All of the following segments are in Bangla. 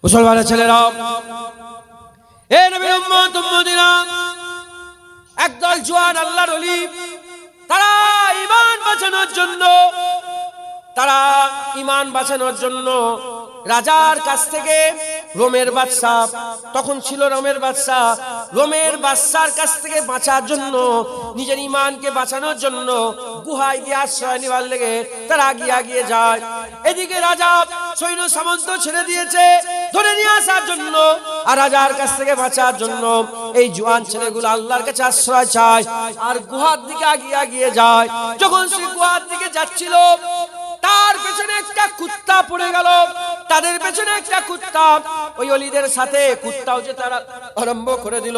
মুসলমানের ছেলেরা, এ নবীর উম্মত উম্মতিরা, একদল জওয়ান আল্লাহর ওলি, তারা ঈমান বাঁচানোর জন্য রাজার কাছ থেকে রোমের বাদশা, তখন ছিল রোমের বাদশার কাছ থেকে বাঁচার জন্য, নিজের ঈমানকে বাঁচানোর জন্য গুহায় গিয়ে আশ্রয় নেওয়ার লেগে তারা আগিয়ে যায়। এদিকে রাজা সৈন্য সামন্ত ছেড়ে দিয়েছে ধরে নিয়ে আসার জন্য, আর রাজার কাছ থেকে বাঁচার জন্য এই জওয়ান ছেলেগুলো আল্লাহর কাছে আশ্রয় চায় আর গুহার দিকে আগিয়ে যায়। যখন সে গুহার দিকে যাচ্ছিল, তার পেছনে একটা কুত্তা পড়ে গেল। তাদের পেছনে একটা কুত্তা, ওই অলিদের সাথে কুত্তাও যে তারা আরম্ভ করে দিল।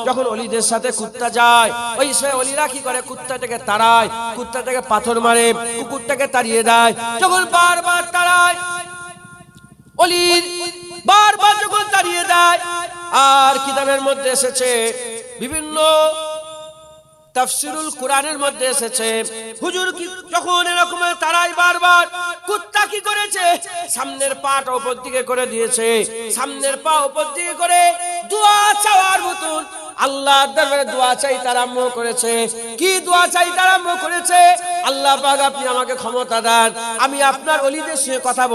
যখন অলিদের সাথে কুত্তা যায়, ওই সে অলিরা কি করে, কুত্তাটাকে তাড়ায়, কুত্তাটাকে পাথর মারে, কুকুরটাকে তাড়িয়ে দেয়। যখন বারবার তাড়ায়, অলি বারবার যখন তাড়িয়ে দেয়, আর কিতাবের মধ্যে এসেছে, বিভিন্ন তাফসীরুল কোরআনের মধ্যে এসেছে, হুজুর কি যখন এরকম তারাই বারবার, কুত্তা কি করেছে, সামনের পাটা উপর দিকে করে দিয়েছে, সামনের পা উপর দিকে করে দোয়া চাওয়ার মতন আল্লাহর দরবারে দোয়া চাইতে আরম্ভ করেছে। কি দোয়া চাইতে আরম্ভ করেছে, আল্লাহ পাক আপনি আমাকে ক্ষমতা দেন, আমি আপনার ওলিদের সঙ্গে কথা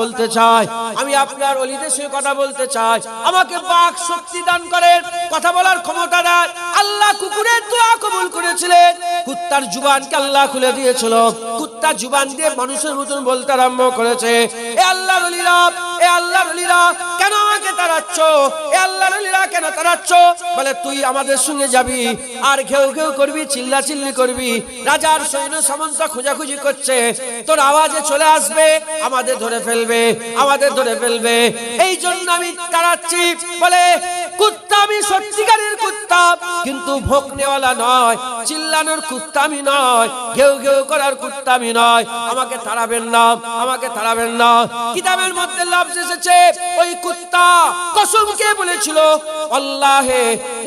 বলতে চাই, আমাকে বাক শক্তি দান করেন, কথা বলার ক্ষমতা দেন। আল্লাহ কুকুরের দোয়া কবুল করেছিলেন, কুত্তার জুবানকে আল্লাহ খুলে দিয়েছিল, কুত্তা জুবান দিয়ে মানুষের মতন বলতে আরম্ভ করেছে, এ আল্লাহর ওলিরা কেন আমাকে তাড়াচ্ছ, এ আল্লাহর ওলিরা কেন তাড়াচ্ছ? বলে তুই আমাদের সঙ্গে যাবি আর ঘেউ ঘেউ করবি, চিল্লাচিল্লি করবি, রাজার সৈন্য সামন্ত খোঁজাখুঁজি করছে, তোর আওয়াজে চলে আসবে, আমাদের ধরে ফেলবে, এই জন্য আমি তাড়াচ্ছি। বলে কুত্তা আমি সত্যিকারের কুত্তা, কিন্তু ভোঁকনেওয়ালা নয়, চিল্লানোর কুত্তা আমি নয়, ঘেউ ঘেউ করার কুত্তা আমি নয়, আমাকে তাড়াবেন না। কিতাবের মধ্যে লফজ এসেছে, ওই কুত্তা কসম খেয়ে বলেছিল, আল্লাহে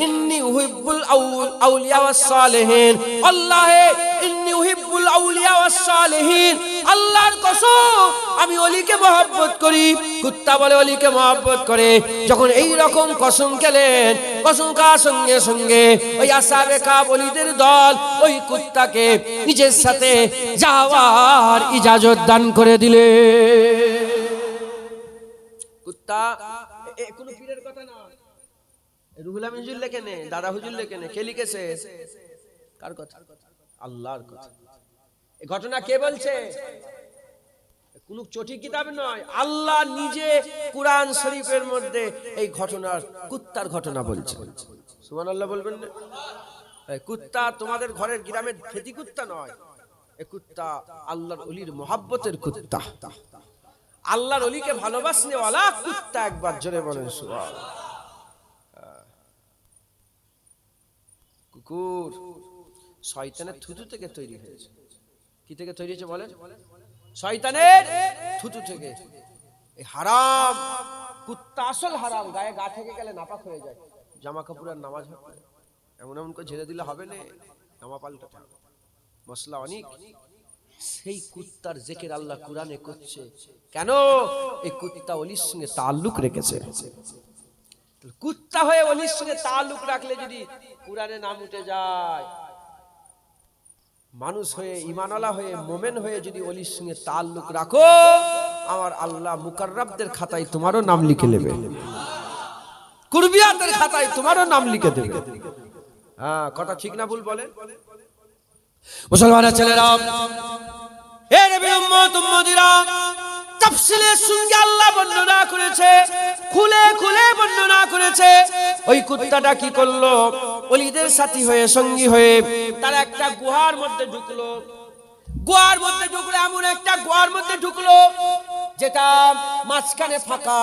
ইন্নী উহিব্বুল আউলিয়া ওয়াস সালিহিন, আল্লাহে ইন্নী উহিব্বুল আউলিয়া ওয়াস সালিহিন, আল্লাহর কসম আমি ওলিকে মহব্বত করি। কুত্তা বলে ওলিকে মহব্বত করে। যখন এই রকম কসম খেলেন, কসম খাওয়ার সঙ্গে সঙ্গে ওই আসহাবে কাফ ওলিদের দল ওই কুত্তাকে নিজের সাথে যাওয়ার ইজাজত দান করে দিলে। কুত্তা কোনো পীরের কথা না, রুহুল আমিন হুজুর লেখে নে, দাদা হুজুর লেখে নে, কে লিখেছে? কার কথা? আল্লাহর কথা। এই ঘটনা কে বলছে? কোন চটি কিতাব নয়, আল্লাহ নিজে কুরআন শরীফের মধ্যে এই ঘটনার, কুত্তার ঘটনা বলছে। সুবহানাল্লাহ বলবেন না? কুত্তা তোমাদের ঘরের গ্রামের খেতি কুত্তা নয়, এই কুত্তা আল্লাহর ওলির মহব্বতের কুত্তা, আল্লাহর ওলিকে ভালোবাসনেওয়ালা কুত্তা। একবার জোরে বলেন সুবহানাল্লাহ। কুকুর শয়তানের থুতু থেকে তৈরি হয়েছে। কি থেকে তৈরি হয়েছে বলেন? শয়তানের থুতু থেকে। এই হারাম কুত্তা আসল হারাম, গায়ে গা থেকে গেলে নাপাক হয়ে যায়, জামা কাপড় আর নামাজ হবে এমন করে ঝেড়ে দিলে হবে না, জামা পাল্টাতে হবে, মশলা অনেক। সেই কুত্তার জিকির আল্লাহ কুরআনে করছে। কেন? এই কুত্তা ওলির সঙ্গে তাআল্লুক রেখেছে। কুত্তা হয়ে ওলির সঙ্গে তাআল্লুক রাখলে যদি কুরআনে নাম উঠে যায়, মানুষ হয়ে, ঈমানওয়ালা হয়ে, মুমিন হয়ে যদি ওলির সঙ্গে তাআল্লুক রাখো, আমার আল্লাহ মুকাররাবদের খাতায় তোমারও নাম লিখে নেবে, কুরবিয়াতের খাতায় তোমারও নাম লিখে দেবে। হ্যাঁ, কথা ঠিক না ভুল বলেন? মুসলমানের ছেলেরা, হে নবী উম্মত উম্মতিরা, তাফসীলের সঙ্গে আল্লাহ বর্ণনা করেছে, খুলে বর্ণনা করেছে। ওই কুত্তাটা কি করলো? ওলিদের সাথী হয়ে, সঙ্গী হয়ে তারা একটা গুহার মধ্যে ঢুকলো। এমন একটা গুহার মধ্যে ঢুকলো যেটা মাঝখানে ফাঁকা,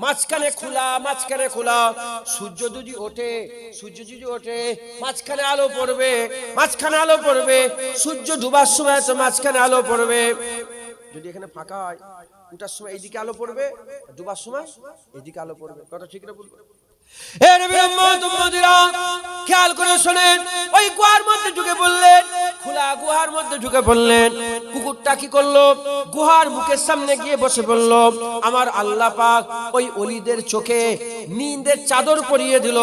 মাঝখানে খোলা। সূর্য যদি ওঠে মাঝখানে আলো পড়বে, সূর্য ডুবার সময় তো মাঝখানে আলো পড়বে। যদি এখানে ফাঁকা হয়, ওঠার সময় এইদিকে আলো পড়বে, ডুবার সময় এইদিকে আলো পড়বে। কথা ঠিক না বলবো? হে নবীর উম্মত উম্মতিরা, খেয়াল করে শোনেন, ওই গুহার মধ্যে ঢুকে পড়লেন, খোলা গুহার মধ্যে ঢুকে পড়লেন। কুকুরটা কি করলো? গুহার মুখের সামনে গিয়ে বসে পড়ল। আমার আল্লাহ পাক ওই ওলিদের চোখে নিন্দের চাদর পরিয়ে দিল,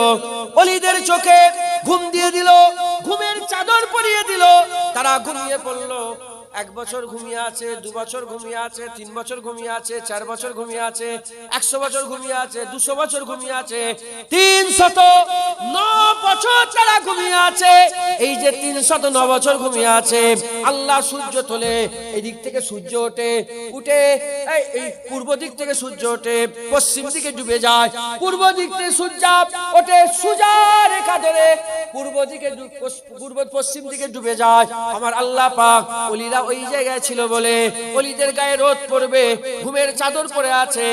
ওলিদের চোখে ঘুম দিয়ে দিল, ঘুমের চাদর পরিয়ে দিল। তারা ঘুমিয়ে পড়ল। 1 বছর ঘুমিয়ে আছে, 2 বছর ঘুমিয়ে আছে, 3 বছর ঘুমিয়ে আছে, 4 বছর ঘুমিয়ে আছে, 100 বছর ঘুমিয়ে আছে, 200 বছর ঘুমিয়ে আছে, 309 বছর তারা ঘুমিয়ে আছে। এই যে 309 বছর ঘুমিয়ে আছে, আল্লাহ সূর্য তোলে, এই দিক থেকে সূর্য ওঠে, উঠে এই পূর্ব দিক থেকে সূর্য ওঠে, পশ্চিম দিকে ডুবে যায়, পূর্ব দিক থেকে সূর্য ওঠে সোজা রেখা ধরে পূর্ব দিকে পশ্চিম দিকে ডুবে যায়। আমার আল্লাহ পাক ওলিরা ওই জায়গায় ছিল বলে ওলিদের গায়ে রোদ পড়বে, ঘুমের চাদর পরে আছে,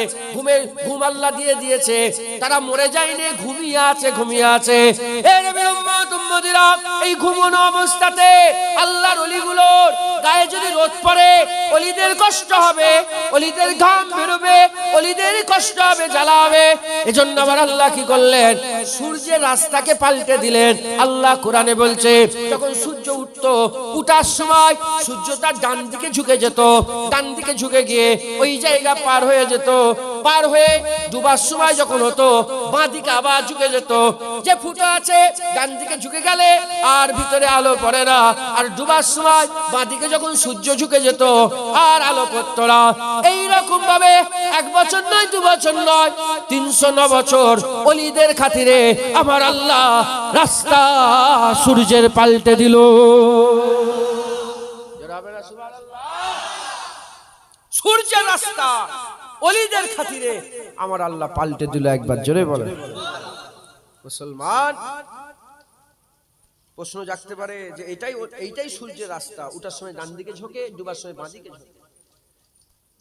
ঘুম আল্লাহ দিয়ে দিয়েছে, তারা মরে যায়নি, ঘুমিয়ে আছে, ঘুমিয়ে আছে। হে নবীর উম্মত উম্মতিরা, এই ঘুমানো অবস্থাতে আল্লাহর ওলিগুলোর গায়ে যদি রোদ পড়ে, ওলিদের কষ্ট হবে, ওলিদের ঘাম বেরোবে, ওলিদের কষ্ট হবে, জ্বালা হবে। এজন্য আমার আল্লাহ কি করলেন? সূর্যের রাস্তাকে পাল্টে দিলেন। আল্লাহ কোরআনে বলছে, যখন সূর্য উঠতো, উঠার সময় সূর্য তার ডান দিকে ঝুঁকে যেত, ডান দিকে ঝুঁকে গিয়ে ওই জায়গা পার হয়ে যেত, পার হয়ে ডুবার সময় যখন হতো, বাঁ দিকে আবার ঝুঁকে যেত। যে ফুটো আছে ডান দিকে ঝুঁকে গেলে আর ভিতরে আলো পড়ে না, আর ডুবার সময় বাঁ দিকে যখন সূর্য ঝুঁকে যেত আর আলো পড়তো না। এইরকম ভাবে 1 বছর নয়, 2 বছর নয়, 309 বছর ওলিদের খাতিরে আমার আল্লাহ রাস্তা সূর্যের পাল্টে দিল। সূর্যের রাস্তা ওলিদের খাতিরে আমার আল্লাহ পাল্টে দিল। একবার জোরে বলেন। মুসলমান, প্রশ্ন জাগতে পারে যে এইটাই সূর্যের রাস্তা, উঠার সময় ডান দিকে ঝোঁকে, ডুবার সময় বাঁ দিকে ঝোঁকে।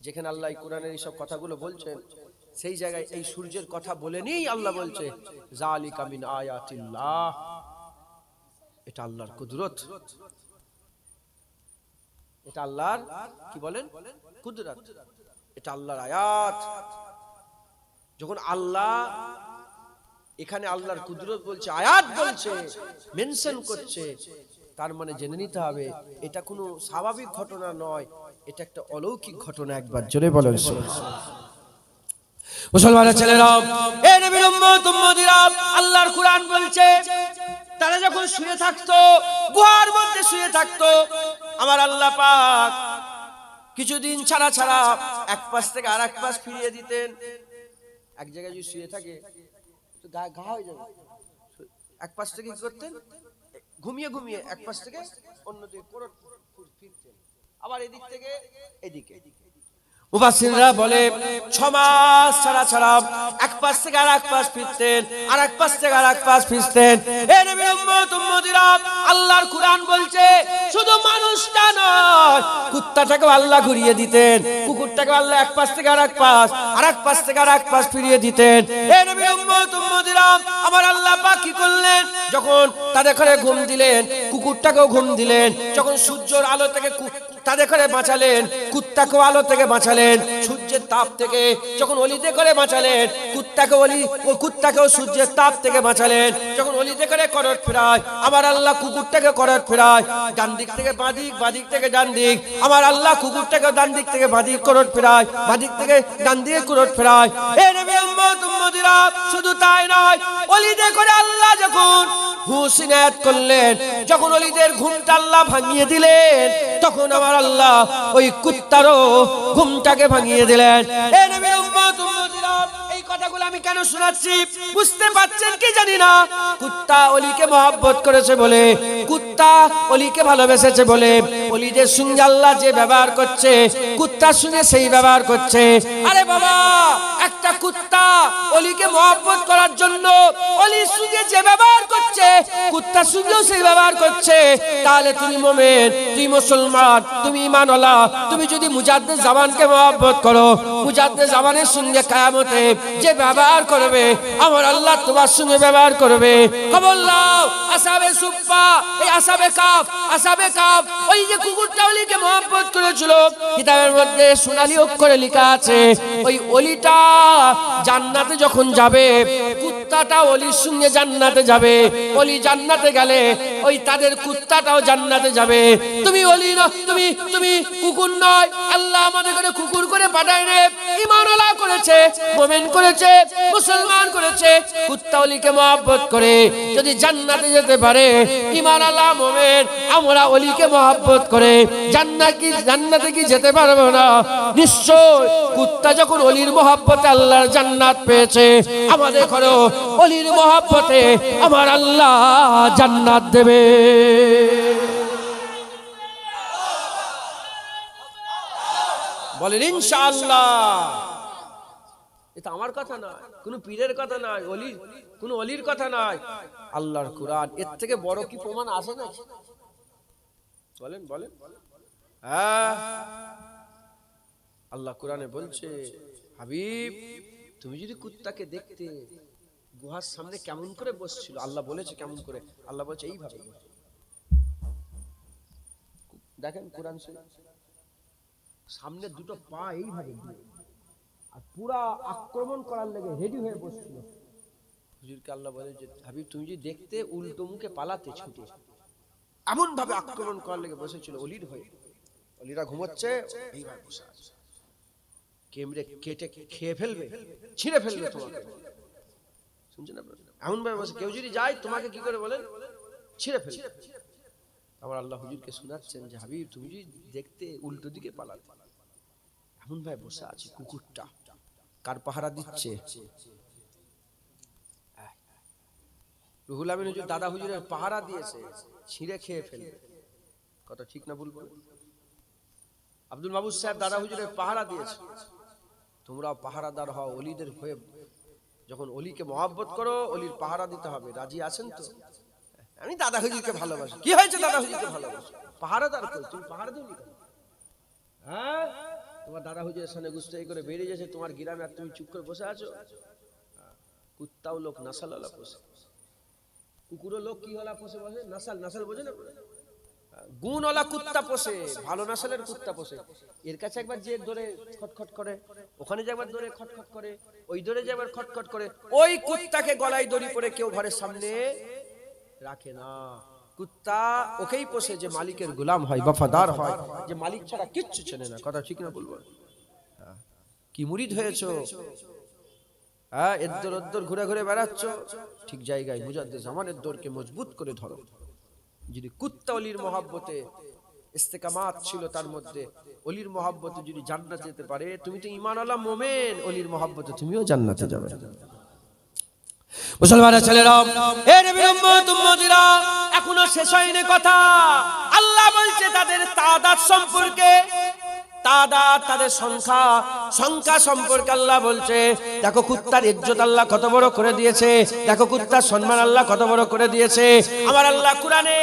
যেখানে আল্লাহ কোরআনের এইসব কথাগুলো বলছেন, সেই জায়গায় এই সূর্যের কথা বলেনি আল্লাহ বলছে, যালিকা মিন আয়াতিল্লাহ, এটা আল্লাহর কুদরত, এটা আল্লাহর কি বলেন কুদরত, এটা আল্লাহর আয়াত। যখন আল্লাহ এখানে আল্লাহর কুদরত বলছে, আয়াত বলছে, মেনশন করছে, তার মানে জেনে নিতে হবে এটা কোনো স্বাভাবিক ঘটনা নয়, এটা একটা অলৌকিক ঘটনা। একবার জোরে বলেন মুসলমানের ছেলেরা, এ নবীর উম্মত উম্মতিরা, আল্লাহর কুরআন বলছে, তারা যখন শুয়ে থাকতো, গুহার মধ্যে শুয়ে থাকতো, আমার আল্লাহ পাক কিছুদিন ছাড়া ছাড়া এক পাশ থেকে আরেক পাশ ফিরিয়ে দিতেন। এক জায়গায় যদি শুয়ে থাকে তো ঘা হয়ে যাবে, এক পাশ থেকে কি করতেন? ঘুমিয়ে ঘুমিয়ে এক পাশ থেকে অন্যদিকে ফিরতেন, আবার এদিক থেকে এদিকে। মুফাসসিররা বলে 6 মাস ছাড়া ছাড়া এক পাশ থেকে আরেক পাশ ফিরতেন, আরেক পাশ থেকে আরেক পাশ ফিরতেন। হে নবীর উম্মত উম্মতিরা, আল্লাহর কুরআন বলছে, শুধু মানুষটা নয়, কুত্তাটাকেও আল্লাহ ঘুরিয়ে দিতেন, কুকুরটাকে আল্লাহ এক পাশ থেকে আরেক পাশ, আরেক পাশ থেকে আরেক পাশ ফিরিয়ে দিতেন। হে নবীর উম্মত উম্মতিরা, আমার আল্লাহ পাক কি করলেন? যখন তাদের ঘরে ঘুম দিলেন, কুকুরটাকেও ঘুম দিলেন। যখন সূর্যের আলো থেকে তাদের করে বাঁচালেন, কুত্তাকেও আলো থেকে বাঁচালেন, সূর্যের তাপ থেকে যখন অলিতে করে বাঁচালেন, কুত্তাকেও সূর্যের তাপ থেকে বাঁচালেন। যখন অলিতে করে করট ফেরায়, আমার আল্লাহ কুকুরটাকে করট ফেরায়, ডান দিক থেকে বাঁ দিক, বাঁ দিক থেকে ডান দিক, আমার আল্লাহ কুকুরটাকে ডান দিক থেকে বাঁ দিক করট ফেরায়, বাঁ দিক থেকে ডান দিকে করট ফেরায়। এ নবী উম্মত উম্মতিরা, শুধু তাই নয়, অলিতে করে আল্লাহ যখন হুঁশ ইনায়াত করলেন, যখন অলিদের ঘুমটা আল্লাহ ভাঙিয়ে দিলেন, তখন আমার আল্লাহ ওই কুত্তারও ঘুমটাকে ভাঙিয়ে দিলেন। এ নবীর উম্মত উম্মতিরা, এই কথাগুলো আমি কেন শোনাচ্ছি বুঝতে পারছেন কি জানি না। কুত্তা অলিকে মহব্বত করেছে বলে, কুত্তা অলিকে ভালোবেসেছে বলে, অলিদের সঙ্গে আল্লাহ যে ব্যবহার করছে, কুত্তার সঙ্গে সেই ব্যবহার করছে। আরে বাবা, একটা কুত্তা অলিকে মহব্বত করার জন্য অলির সঙ্গে যে ব্যবহার করছে, কুত্তার সঙ্গেও সেই ব্যবহার করছে, তাহলে তুমি মুমিন, তুই মুসলমান, তুমি ঈমানওয়ালা। তুমি যদি মুজাদ্দিদ জামানকে মহব্বত করো, মুজাদ্দিদ জামানের সঙ্গে কিয়ামতে যে ব্যবহার করবে, আমার আল্লাহ তোমার সঙ্গে ব্যবহার করবে। খবর নাও, আসহাবে সুফফা, এই আসহাবে কাফ, ওই যে কুকুরটা অলিকে মহব্বত করেছিল, কিতাবের মধ্যে সোনালী অক্ষরে লেখা আছে, ওই অলিটা জান্নাতে যখন যাবে, কুত্তাটা ওলির সঙ্গে জান্নাতে যাবে, ওলি জান্নাতে গেলে ওই তাদের কুত্তাটাও জান্নাতে যাবে। তুমি ওলি না, তুমি কুকুর নয়। আল্লাহ আমাদের করে কুকুর করে পাঠায় রে, ঈমানওয়ালা করেছে, মুমিন করেছে, মুসলমান করেছে। কুত্তা ওলিকে মহব্বত করে যদি জান্নাতে যেতে পারে, ঈমানওয়ালা মুমিন আমরা ওলিকে মহব্বত করে জান্নাতে কি যেতে পারবো না? নিশ্চয় কুত্তা যখন ওলির মহব্বতে আল্লাহর জান্নাত পেয়েছে, আমাদের ঘরেও ওলির মহব্বতে আমার আল্লাহ জান্নাত দেবে। বলেন ইনশাআল্লাহ। এটা আমার কথা নয়, কোনো পীরের কথা নয়, কোনো ওলির কথা নয়, আল্লাহর কুরআন। এর থেকে বড় কি প্রমাণ আছে না? বলেন বলেন। হ্যাঁ, আল্লাহ কুরআনে বলছে, হাবিব তুমি যদি কুত্তাকে দেখতে গুহার সামনে কেমন করে বসছিল, আল্লাহ বলেছে কেমন করে, আল্লাহ বলছে এইভাবে। দেখেন কুরআন শরীফ, সামনে দুটো পা এইভাবে আর পুরা আক্রমণ করার লেগে রেডি হয়ে বসছিল। হুজুরকে আল্লাহ বলে যে হাবিব তুমি যদি দেখতে উল্টো মুখে পালাতে ছুটে, এমন ভাবে আক্রমণ করার লেগে বসেছিল ওলির হয়ে। ওলিরা ঘুমোচ্ছে, এইভাবে বসে আছে, কেমড়ে কেটে খেয়ে ফেলবে, ছিঁড়ে ফেলবে তোমাকে। শুনছেন আপনারা? এমন ভাবে বসে, কেউ যদি যায় তোমাকে কি করে বলেন, ছিঁড়ে ফেলবে। আমার আল্লাহ হুজুরকে শোনাচ্ছেন যে হাবিব তুমি যদি দেখতে উল্টো দিকে পালাতে, এমন ভাবে বসে আছে কুকুরটা। কার পাহারা দিচ্ছে? রুহুল আমিন হুজুর দাদা হুজুরের পাহারা দিয়েছে, ছিঁড়ে খেয়ে ফেলবে। কথা ঠিক না ভুল বলে? আব্দুল মাহবুব সাহেব দাদা হুজুরের পাহারা দিয়েছে। তোমরাও পাহারাদার হও ওলিদের হয়ে। যখন ওলিকে মহব্বত করো, ওলির পাহারা দিতে হবে। রাজি আছেন তো? আমি দাদা হুজুরকে ভালোবাসি। কি হয়েছে দাদা হুজুরকে ভালোবাসি? পাহারাদার কই, তুমি পাহারা দিও নি? হ্যাঁ, তোমার দাদা হুজুরের সামনে গুস্তাখি করে বেরিয়ে যাচ্ছে তোমার গ্রামে, আর তুমি চুপ করে বসে আছো। কুত্তাও লোক নাসালওয়ালা পোষে, কুকুরও লোক কি হলা পোষে বসে, নাসাল বোঝে না? গুণওয়ালা কুত্তা পোষে, ভালো নাসালের কুত্তা পোষে। এর কাছে একবার যে ধরে খটখট করে, ওখানে যে একবার ধরে খটখট করে, ওই ধরে যে একবার খটখট করে, ওই কুত্তাকে গলায় দড়ি পরে কেউ ঘরের সামনে রাখে না। কুত্তা ওকেই পোষে যে মালিকের গোলাম হয়, वफादार হয়, যে মালিক ছাড়া কিচ্ছু চেনে না। কথা ঠিক না বলবো? কি মুরিদ হয়েছো? হ্যাঁ, এদ্দর ওদ্দর ঘুরে ঘুরে বেড়াচ্ছ, ঠিক জায়গায় মুজাদ্দিদ জামানের দৌড়কে মজবুত করে ধরো। যদি কুত্তা ওলির মহব্বতে ইস্তেকামাত ছিল তার মধ্যে, ওলির মহব্বতে যদি জান্নাতে যেতে পারে, তুমি তো ঈমানওয়ালা মুমিন, ওলির মহব্বতে তুমিও জান্নাতে যাবে। মুসলমানের ছেলেরা, হে নবীর উম্মত উম্মতিরা, এখনো শেষ হয়নি কথা। আল্লাহ বলছে তাদের তাদাদ সম্পর্কে, তাদের সংখ্যা সম্পর্কে আল্লাহ বলছে, দেখো কুত্তার ইজ্জত আল্লাহ কত বড় করে দিয়েছে, দেখো কুত্তার সম্মান আল্লাহ কত বড় করে দিয়েছে। আমার আল্লাহ কুরআনে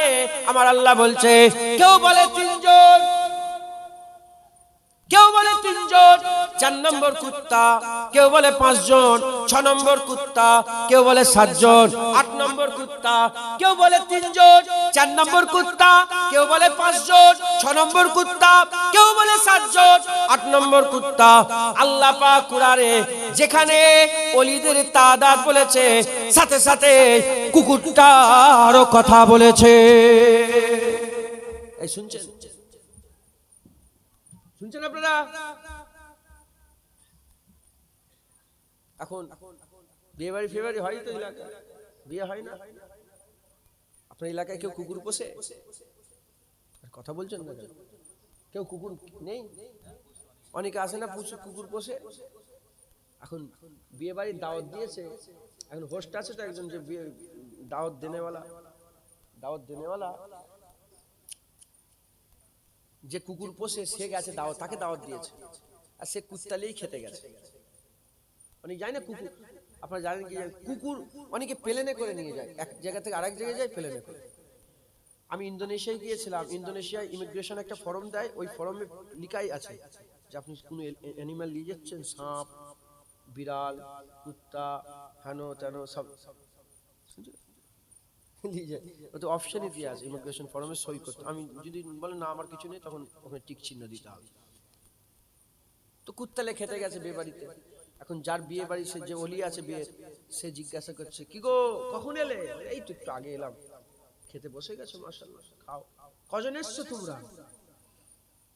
আমার আল্লাহ বলছে, কেউ বলে 3 জন, কেউ বলে 3 জন, 4 নম্বর কুত্তা, কেউ বলে 5 জন, 6 নম্বর কুত্তা, কেউ বলে 7 জন, 8 নম্বর কুত্তা, কেউ বলে 3 জন, 4 নম্বর কুত্তা, কেউ বলে 5 জন, 6 নম্বর কুত্তা, কেউ বলে 7 জন, 8 নম্বর কুত্তা। আল্লাহ পাক কুরআনে যেখানে ওলিদের তাদাদ বলেছে, সাথে সাথে কুকুরটারও কথা বলেছে। এই শুনছেন আপনারা? এখন বিয়ে বাড়ি ফেব্রুয়ারি হয় তো এলাকায়, বিয়ে হয় না? আপনার এলাকায় কেউ কুকুর পোষে? কথা বলছেন না? কেউ কুকুর নেই? অনেকে আসে না কুকুর পোষে। এখন বিয়ে বাড়ির দাওয়াত দিয়েছে, এখন হোস্ট আছে তো একজন, যে দাওয়াত দেনেওয়ালা যে কুকুর পোষে, সে গেছে দাওয়াত, তাকে দাওয়াত দিয়েছে, আর সে কুত্তালেই খেতে গেছে। অনেক যায় না কুকুর, আপনারা জানেন কি? কুকুর অনেকে প্লেনে করে নিয়ে যায়, এক জায়গা থেকে আরেক জায়গায় যায় প্লেনে করে। আমি ইন্দোনেশিয়ায় গিয়েছিলাম, ইন্দোনেশিয়ায় ইমিগ্রেশন একটা ফর্ম দেয়, ওই ফর্মে লিখাই আছে যে আপনি কোন অ্যানিমাল নিয়ে যাচ্ছেন, সাপ, বিড়াল, কুত্তা, হানো তেনো সব নিয়ে যায়। ওতে অপশনই দিয়ে আছে ইমিগ্রেশন ফর্মে সই করতে। আমি যদি বলেন না আমার কিছু নেই, তখন ওখানে টিক চিহ্ন দিতে হবে। তো কুত্তালে খেতে গেছে বিয়ে বাড়িতে। এখন যার বিয়ে বাড়ি, সে যে ওলি আছে বিয়ে, সে জিজ্ঞাসা করছে কি গো কখন এলে? এই তো একটু আগে এলাম। খেতে বসে গেছো? মাশাআল্লাহ, খাও। কজন এসছো তোমরা?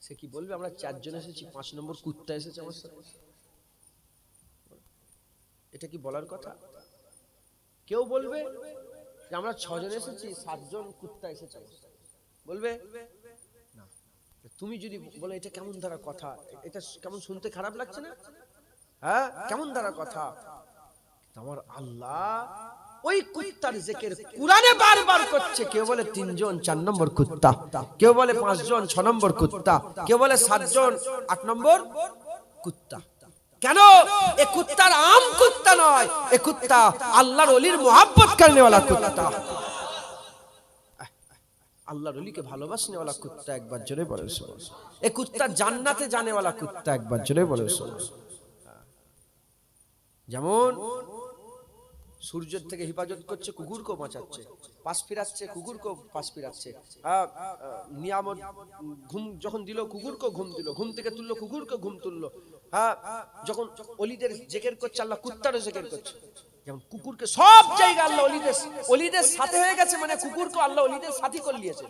সে কি বলবে? আমরা 4 জন এসেছি, 5 নম্বর কুত্তা এসেছে আমার সাথে। এটা কি বলার কথা? কেউ বলবে যে আমরা 6 জন এসেছি, 7 জন কুত্তা এসেছে? বলবে না। তুমি যদি বলে এটা কেমন ধারা কথা, এটা কেমন শুনতে খারাপ লাগছে না? হ্যাঁ, কেমন ধারা কথা। আমার আল্লাহ ওই কুত্তার জিকির কুরআনে বারবার করছে। কেউ বলে 3 জন 4 নম্বর কুত্তা, কেউ বলে 5 জন 6 নম্বর কুত্তা, কেউ বলে 7 জন 8 নম্বর কুত্তা। কেন? এ কুত্তার আম কুত্তা নয়, এ কুত্তা আল্লাহর ওলির মোহাব্বত করনে वाला কুত্তা, আল্লাহর ওলিকে ভালোবাসনে वाला কুত্তা। একবার জোরে বলেন সুবহানাল্লাহ। এ কুত্তা জান্নাতে जाने वाला কুত্তা। একবার জোরে বলেন সুবহানাল্লাহ। যেমন সূর্যের থেকে হেফাজত করছে, কুকুরকেও বাঁচাচ্ছে, পাশ ফিরাচ্ছে, কুকুরকেও পাশ ফিরাচ্ছে। নিয়ামত ঘুম যখন দিল, কুকুরকেও ঘুম দিল, ঘুম থেকে তুললো, কুকুরকেও ঘুম তুললো। যখন ওলিদের জিকির করছে, আল্লাহ কুত্তারও জিকির করছে। যেমন কুকুরকে সব জায়গায় আল্লাহ ওলিদের সাথে হয়ে গেছে, মানে কুকুরকে আল্লাহ ওলিদের সাথী করে নিয়েছে।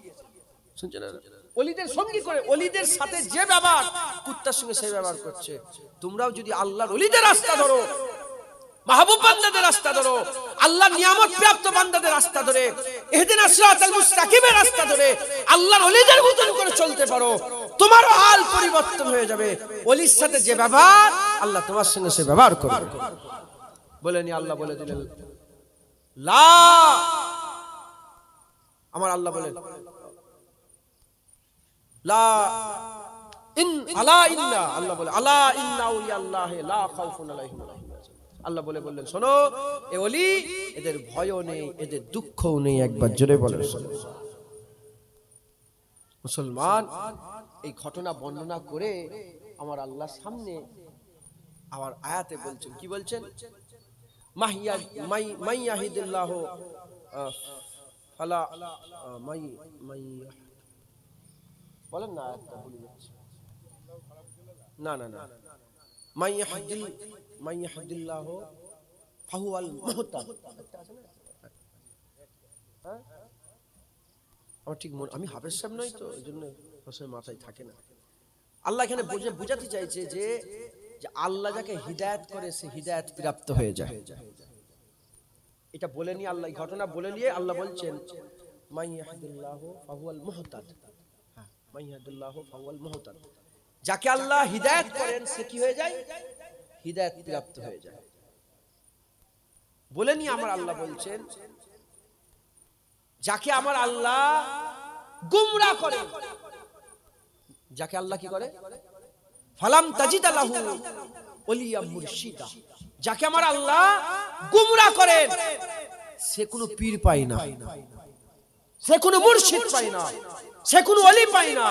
শুনছেন না? ওলিদের সঙ্গী করে, ওলিদের সাথে যে ব্যবহার কুত্তার সঙ্গে সেই ব্যবহার করছে। তোমরাও যদি আল্লাহর ওলিদের রাস্তা ধরো, মাহবুব বান্দাদের রাস্তা ধরো, আল্লাহর নিয়ামত প্রাপ্ত বান্দাদের রাস্তা ধরে, ইহদিনাস সিরাতাল মুস্তাকিমের রাস্তা ধরে আল্লাহর ওলিদের মতন করে চলতে পারো, তোমার হাল পরিবর্তন হয়ে যাবে। ওলির সাথে যে ব্যবহার, আল্লাহ তোমার সঙ্গে সে ব্যবহার করবে। বলেনি আল্লাহ বলে দিলেন লা, আমার আল্লাহ বলেন লা ইন আলা ইন্না, আল্লাহ বলে আলা ইন্না আউলিয়াল্লাহি লা খাউফুন আলাইহিম ওয়া লাহুম ইয়াহজানুন। আল্লাহ বলে বললেন শোনো, এ ওলি, এদের ভয়ও নেই, এদের দুঃখও নেই। একবার জোরে বলেন মুসলমান। এই ঘটনা বর্ণনা করে আমার আল্লাহ সামনে আবার আয়াতে বলছেন, কি বলছেন? মাইয়াহিদিল্লাহু ফালা বলেন না, আয়াতটা ভুলে যাচ্ছি। না না না, মাইয়াহিদিল্লাহু ফাহুয়াল মুহতাদ। হ্যাঁ, আমার ঠিক মনে, আমি হাফেজ সাহেব নই তো, এই জন্য মাথায় থাকে না। আল্লাহ এখানে বুঝাতে চাইছে যে আল্লাহ যাকে হিদায়াত করে সে হিদায়াত প্রাপ্ত হয়ে যায়। এটা বলে নিয়ে আল্লাহ ঘটনা বলে নিয়ে আল্লাহ বলছেন মাইয়াহিদিল্লাহু ফাহুয়াল মুহতাদ। হ্যাঁ, মাইয়াহিদিল্লাহু ফাহুয়াল মুহতাদ। যাকে আল্লাহ হিদায়াত করেন সে কি হয়ে যায়? হিদায়াত প্রাপ্ত হয়ে যায়। বলে নিয়ে আমার আল্লাহ বলছেন যাকে আমার আল্লাহ গুমরাহ করে, যাকে আল্লাহ কি করে? ফালাম তাজিদ লাহু ওলিয়া মুরশিদা। যাকে আমার আল্লাহ গুমরাহ করেন সে কোনো পীর পায় না, সে কোনো মুর্শিদ পায় না, সে কোনো ওলি পায় না।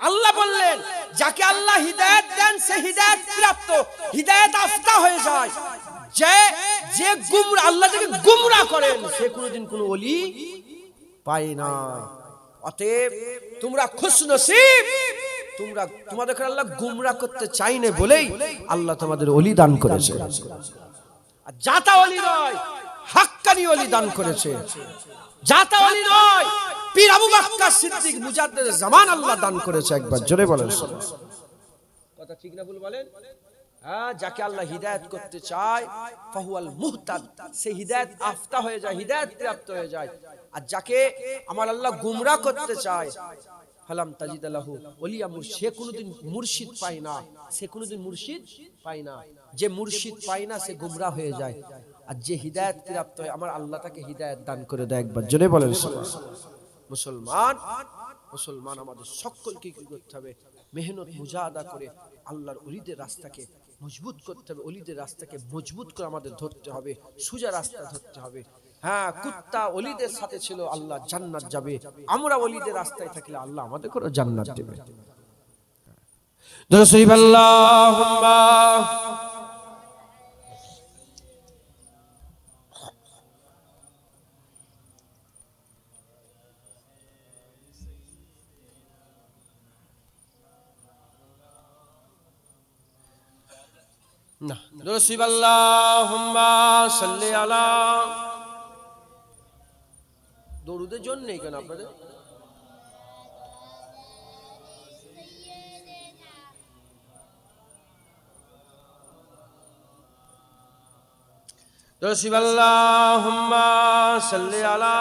আল্লাহ বললেন যাকে আল্লাহ হিদায়াত দেন সে হিদায়াত প্রাপ্ত, হিদায়াত আফতা হয়ে যায়। যে গুমরাহ, আল্লাহ যাকে গুমরাহ করেন সে কোনোদিন কোনো ওলি পায় না। অতএব তোমরা খুশনসিব, তোমরা তোমাদের আল্লাহ গুমরাহ করতে চাই না বলেই আল্লাহ তোমাদের ওলি দান করেছে। আর জাতা ওলি নয়, হাক্কানি ওলি দান করেছে। জাতা ওলি নয়, পীর আবু বকর সিদ্দিক মুজাদ্দিদ জামান আল্লাহ দান করেছে। একবার জোরে বলেন কথা ঠিক না ভুল বলেন? হ্যাঁ, যাকে আল্লাহ হিদায়াত করতে চায় ফাহুয়াল মুহতাদ, সে হিদায়াত আফতা হয়ে যায়, হিদায়াত প্রাপ্ত হয়ে যায়। আর যাকে আমার আল্লাহ গুমরাহ করতে চায় ফালাম তাজিদ লাহু ওলিয়া মুরশিদ, সে কোনোদিন মুর্শিদ পায় না, সে কোনোদিন মুর্শিদ পায় না। যে মুর্শিদ পায় না সে গুমরাহ হয়ে যায়। আর যে হিদায়াত প্রাপ্ত হয় আমার আল্লাহ তাকে হিদায়াত দান করে দেয়। একবার জোরে বলেন মুসলমান। মুসলমান আমাদের সকলকে কি করতে হবে? মেহনত মুজাহাদা করে আল্লাহর ওলিদের রাস্তাকে মজবুত করতে হবে। ওলিদের রাস্তাকে মজবুত করে আমাদের ধরতে হবে, সোজা রাস্তা ধরতে হবে। হ্যাঁ, কুত্তা ওলিদের সাথে ছিল, আল্লাহ জান্নাত যাবে। আমরা ওলিদের রাস্তায় থাকলে আল্লাহ আমাদের করে জান্নাত দেবে। দরুদ শরীফ আল্লাহুম্মা না দরুদ আল্লাহুম্মা সাল্লি আলা দরুদের জন্য নেই কেন আপনাদের দরুদ আল্লাহুম্মা সাল্লি আলা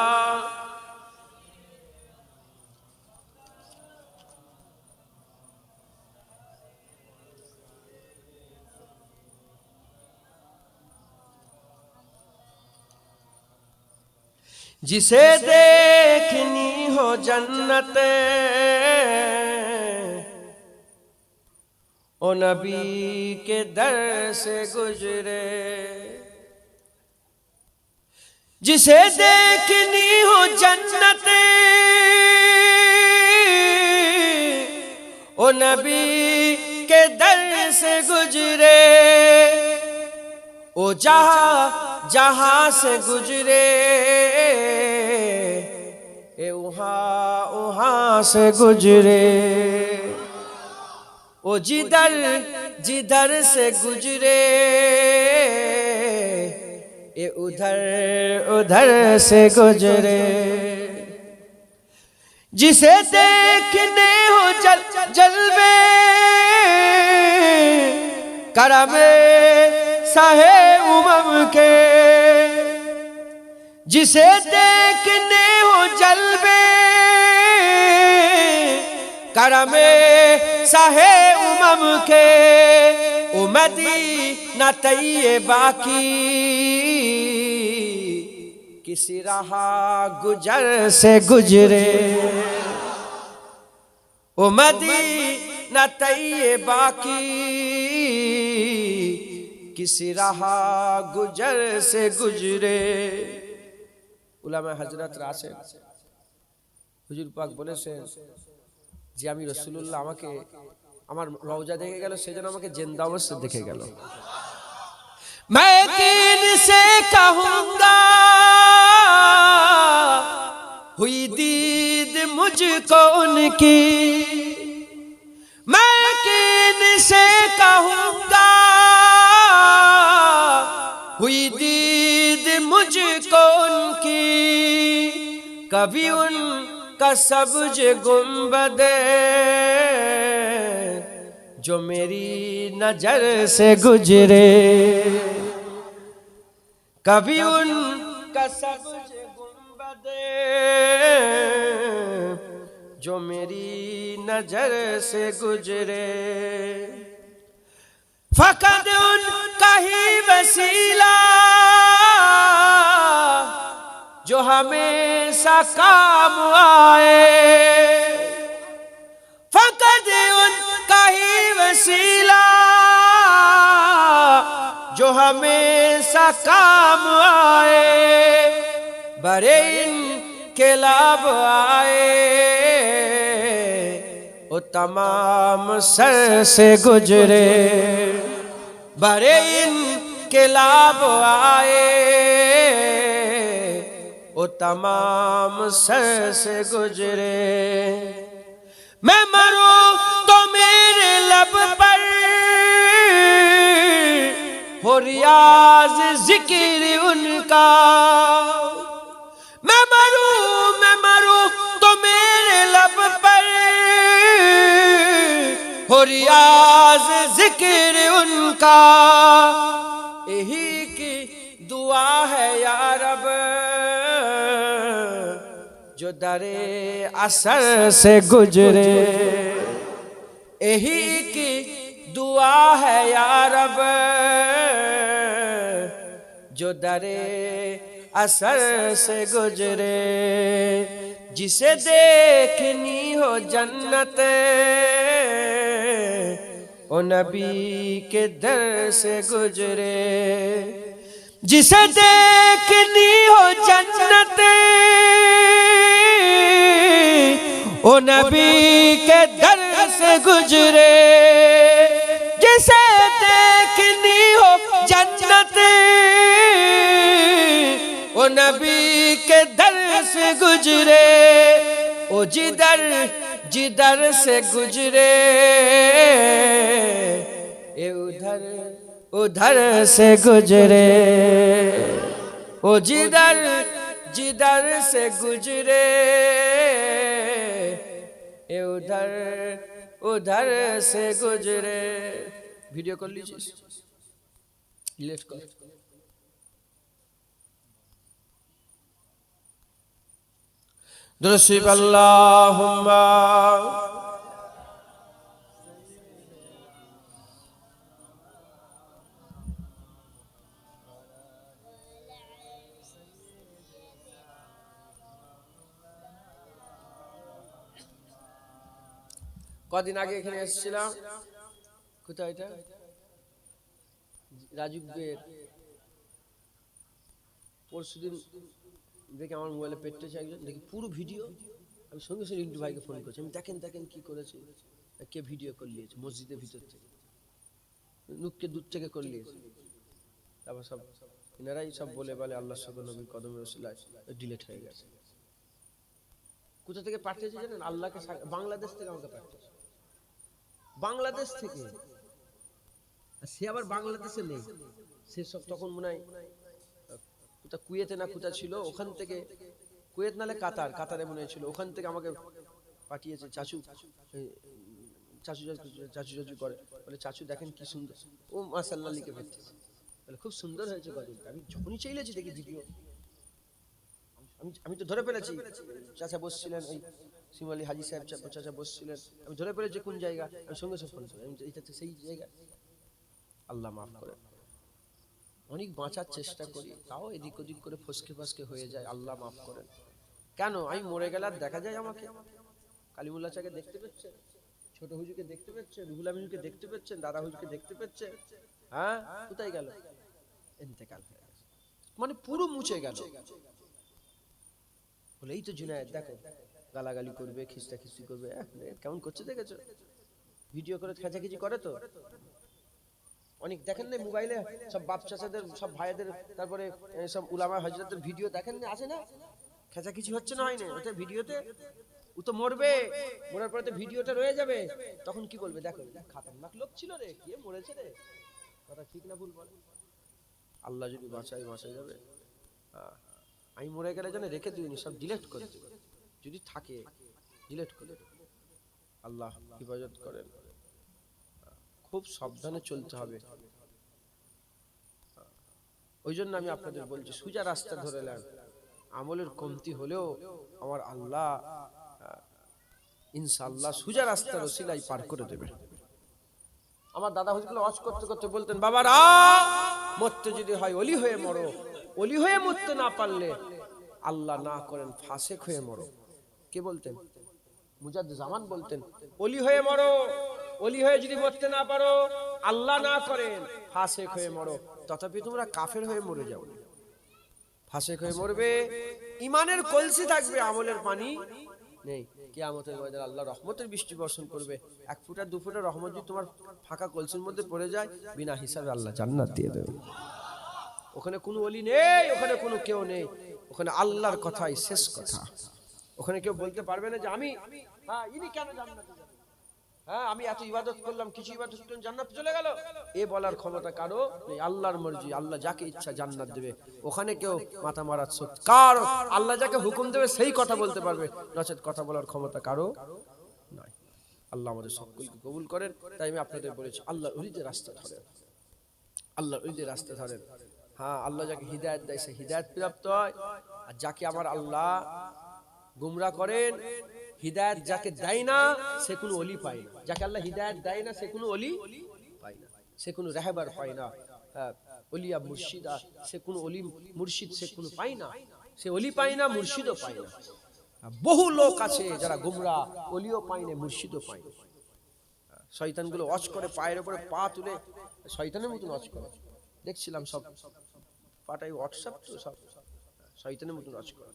जिसे देखनी हो जन्नत ओ नबी के दर से गुजरे जिसे देखनी हो जन्नत ओ नबी के दर से गुजरे ओ जहां से गुजरे ए वहां से गुजरे ओ जिधर से गुजरे ए उधर से गुजरे जिसे देखने हो जलवे करमे साहे उमम के जिसे देखने हो जलवे करमे साहे उमम के मदीना तैयबा की किसी रहा गुजर से गुजरे ओ मदीना तैयबा की किसी रहा गुजर से गुजरे উলামা হযরতরা আছেন হুজুর পাক বলেছেন যে আমি রাসূলুল্লাহ আমাকে আমার রওজা দেখে গেল সেজন্য আমাকে জিন্দা অবস্থায় দেখে গেল मैं किन से कहूंगा हुई दीद मुझको उनकी मैं किन से कहूंगा हुई दीद मुझको उनकी कभी उनका सब्ज गुंबद जो मेरी नजर से गुजरे कभी उनका सब्ज गुंबद जो मेरी नजर से गुजरे फकत उनका ही वसीला जो हमेशा काम आए फकत उनका ही वसीला जो हमेशा काम आए बड़े इनकलाब आए वो तमाम सर से गुजरे बड़े इनकलाब आए वो तमाम सर से गुजरे मैं मरूं तो मेरे लब पर हो रियाज जिक्र उनका मैं मरूं तो मेरे लब पर हो रियाज जिक्र उनका यही की दुआ है या रब जो दरे असर से गुजरे यही की दुआ है या रब जो दरे असर से गुजरे जिसे देखनी हो जन्नत ओ नबी के दर से गुजरे जिसे देखनी हो जन्नत ओ नबी के दर से गुजरे जिसे देखनी हो जन्नत ओ नबी के दर से गुजरे ओ जिधर से गुजरे ए उधर से गुजरे, ओ जिधर जिधर से गुजरे, ए उधर उधर से गुजरे। वीडियो कर लीजिए, डिलीट कर। दुरुस्त अल्लाहुम्मा কদিন আগে এখানে এসেছিলাম, কোথায় এটা, রাজীবের। পরশুদিন দেখে আমার মোবাইলে পেটতেছে একজন, দেখি পুরো ভিডিও। আমি সঙ্গে সঙ্গে রিন্টু ভাইকে ফোন করছি, আমি দেখেন দেখেন কি করেছে, কে ভিডিও করলিয়েছে মসজিদের ভিতর থেকে, নুককে দূর থেকে করলিয়েছে। তারপর সব এনারাই সব বলে বলে আল্লাহ সকল নবীর কদমের ওসিলায় ডিলিট হয়ে গেছে। কোথা থেকে পাঠিয়েছে জানেন? আল্লাহকে, বাংলাদেশ থেকে আমাকে পাঠিয়েছে, বাংলাদেশ থেকে। সে আবার বাংলাদেশে নেই, সে সব তখন মনে হয় কোথা কুয়েতে না কোথা ছিল, ওখান থেকে, কুয়েত নালে কাতার, কাতারে মনে ছিল, ওখান থেকে আমাকে পাঠিয়েছে। চাচু চাচু চাচু চাচু করে বলে, চাচু দেখেন কি সুন্দর, ও মাশাআল্লাহ লিখে ফেলতেছে, বলে খুব সুন্দর হয়েছে গজলটা। আমি যখনই চাইলেছি দেখি ভিডিও, আমি তো ধরে ফেলেছি। চাচা বসছিলেন, ওই শিমালি হাজি সাহেব চাচা বসছিলেন, আমি ধরে ফেলেছি কোন জায়গা। আমি সঙ্গে সঙ্গে ফোন করি, এটা তো সেই জায়গা। আল্লাহ মাফ করে। অনেক বাঁচার চেষ্টা করি, তাও এদিক ওদিক করে ফসকে ফসকে হয়ে যায়। আল্লাহ মাফ করেন। কেন আমি মরে গেলে আর দেখা যায় আমাকে? কালিমুল্লাহ চাকে দেখতে পাচ্ছেন, ছোট হুজুরকে দেখতে পাচ্ছেন, রুহুল আমিনকে দেখতে পাচ্ছেন, দাদা হুজুরকে দেখতে পাচ্ছেন, হ্যাঁ কোথায় গেল? ইন্তেকাল হয়ে গেছে, মানে পুরো মুছে গেল। বলে এই তো জুনায়েদ, দেখো গালাগালি করবে, খিস্টা খিস্টি করবে, কেমন করছে দেখেছো? ভিডিও করে খেঁচাখিচি করে তো অনেক, দেখেন না মোবাইলে সব বাপ চাচাদের, সব ভাইদের, তারপরে সব উলামা হযরতের ভিডিও দেখেন না, আছে না? খেঁচাখিচি হচ্ছে না, হয় না ওটা ভিডিওতে? ও তো মরবে, মরার পরে তো ভিডিওটা রয়ে যাবে, তখন কি বলবে? দেখো খাতারনাক লোক ছিল রে, কে মরেছে রে, কথা ঠিক না ভুল বলে? আল্লাহ যদি বাঁচায় যাবে। আমি মরে গেলে যেন রেখে দিইনি, সব ডিলিট করে দেবে, যদি থাকে ডিলিট করে দেবে। আল্লাহ হিফাজত করেন। খুব সাবধানে চলতে হবে। ওই জন্য আমি আপনাদের বলছি, সোজা রাস্তা ধরে নেন। আমলের কমতি হলেও আমার আল্লাহ ইনশাআল্লাহ সোজা রাস্তার ওসিলায় পার করে দেবে। আমার দাদা হুজুর ওয়াজ করতে করতে বলতেন, বাবারা মরতে যদি হয় ওলি হয়ে মরো, ওলি হয়ে মরতে না পারলে আল্লাহ না করেন ফাসেক হয়ে মরো। কে বলতেন? মুজাদ্দিদ জামান বলতেন, ওলি হয়ে মরো, ওলি হয়ে যদি মরতে না পারো, আল্লাহ না করেন ফাসেক হয়ে মরো, তথাপি তোমরা কাফের হয়ে মরে যাও। ফাসেক হয়ে মরবে, ইমানের কলসি থাকবে, আমলের পানি নেই। কিয়ামতের ময়দানে আল্লাহ রহমতের বৃষ্টি বর্ষণ করবে। এক ফুটা দু ফুটা রহমত যদি তোমার ফাঁকা কলসির মধ্যে পড়ে যায়, বিনা হিসাবে আল্লাহ জান্নাত দিয়ে দেবে। ওখানে কোনো ওলি নেই, ওখানে কোনো কেউ নেই, ওখানে আল্লাহর কথাই শেষ কথা। ওখানে কেউ বলতে পারবে না যে আমি, হ্যাঁ ইনি কেন জান্নাতে যাবেন, হ্যাঁ আমি এত ইবাদত করলাম, কিছু ইবাদত করলাম, জান্নাত চলে গেল, এ বলার ক্ষমতা কারো নেই। আল্লাহর মর্জি, আল্লাহ যাকে ইচ্ছা জান্নাত দেবে। ওখানে কেউ মাথা মারার সত্যি কার, আল্লাহ যাকে হুকুম দেবে সেই কথা বলতে পারবে, নচেত কথা বলার ক্ষমতা কারো নাই। আল্লাহ আমাদের সকলকে কবুল করেন। তাই আমি আপনাদের বলেছি, আল্লাহর ওলিদের রাস্তা ধরেন, আল্লাহর ওলিদের রাস্তা ধরেন। হ্যাঁ, আল্লাহ যাকে হিদায়াত দেয় সে হিদায়াত প্রাপ্ত হয়, আর যাকে আমার আল্লাহ গুমরা করেন, হিদায়াত যাকে দেয় না সে কোনো ওলি পায় না। যাকে আল্লাহ হিদায়াত দেয় না সে কোনো ওলি পায় না, সে কোনো রাহবার হয় না, ওলিয়া মুর্শিদা, সে কোনো ওলি মুর্শিদ সে কোনো পায় না, সে ওলি পায় না, মুর্শিদও পায় না। বহু লোক আছে যারা গুমরা, ওলিও পায় না, মুর্শিদও পায় না। শয়তানগুলো ওয়াজ করে, পায়ের উপরে পা তুলে শয়তানের মতন ওয়াজ করে, দেখছিলাম সব পাটাই হোয়াটসঅ্যাপ, তো সব শয়তানের মতন ওয়াজ করে।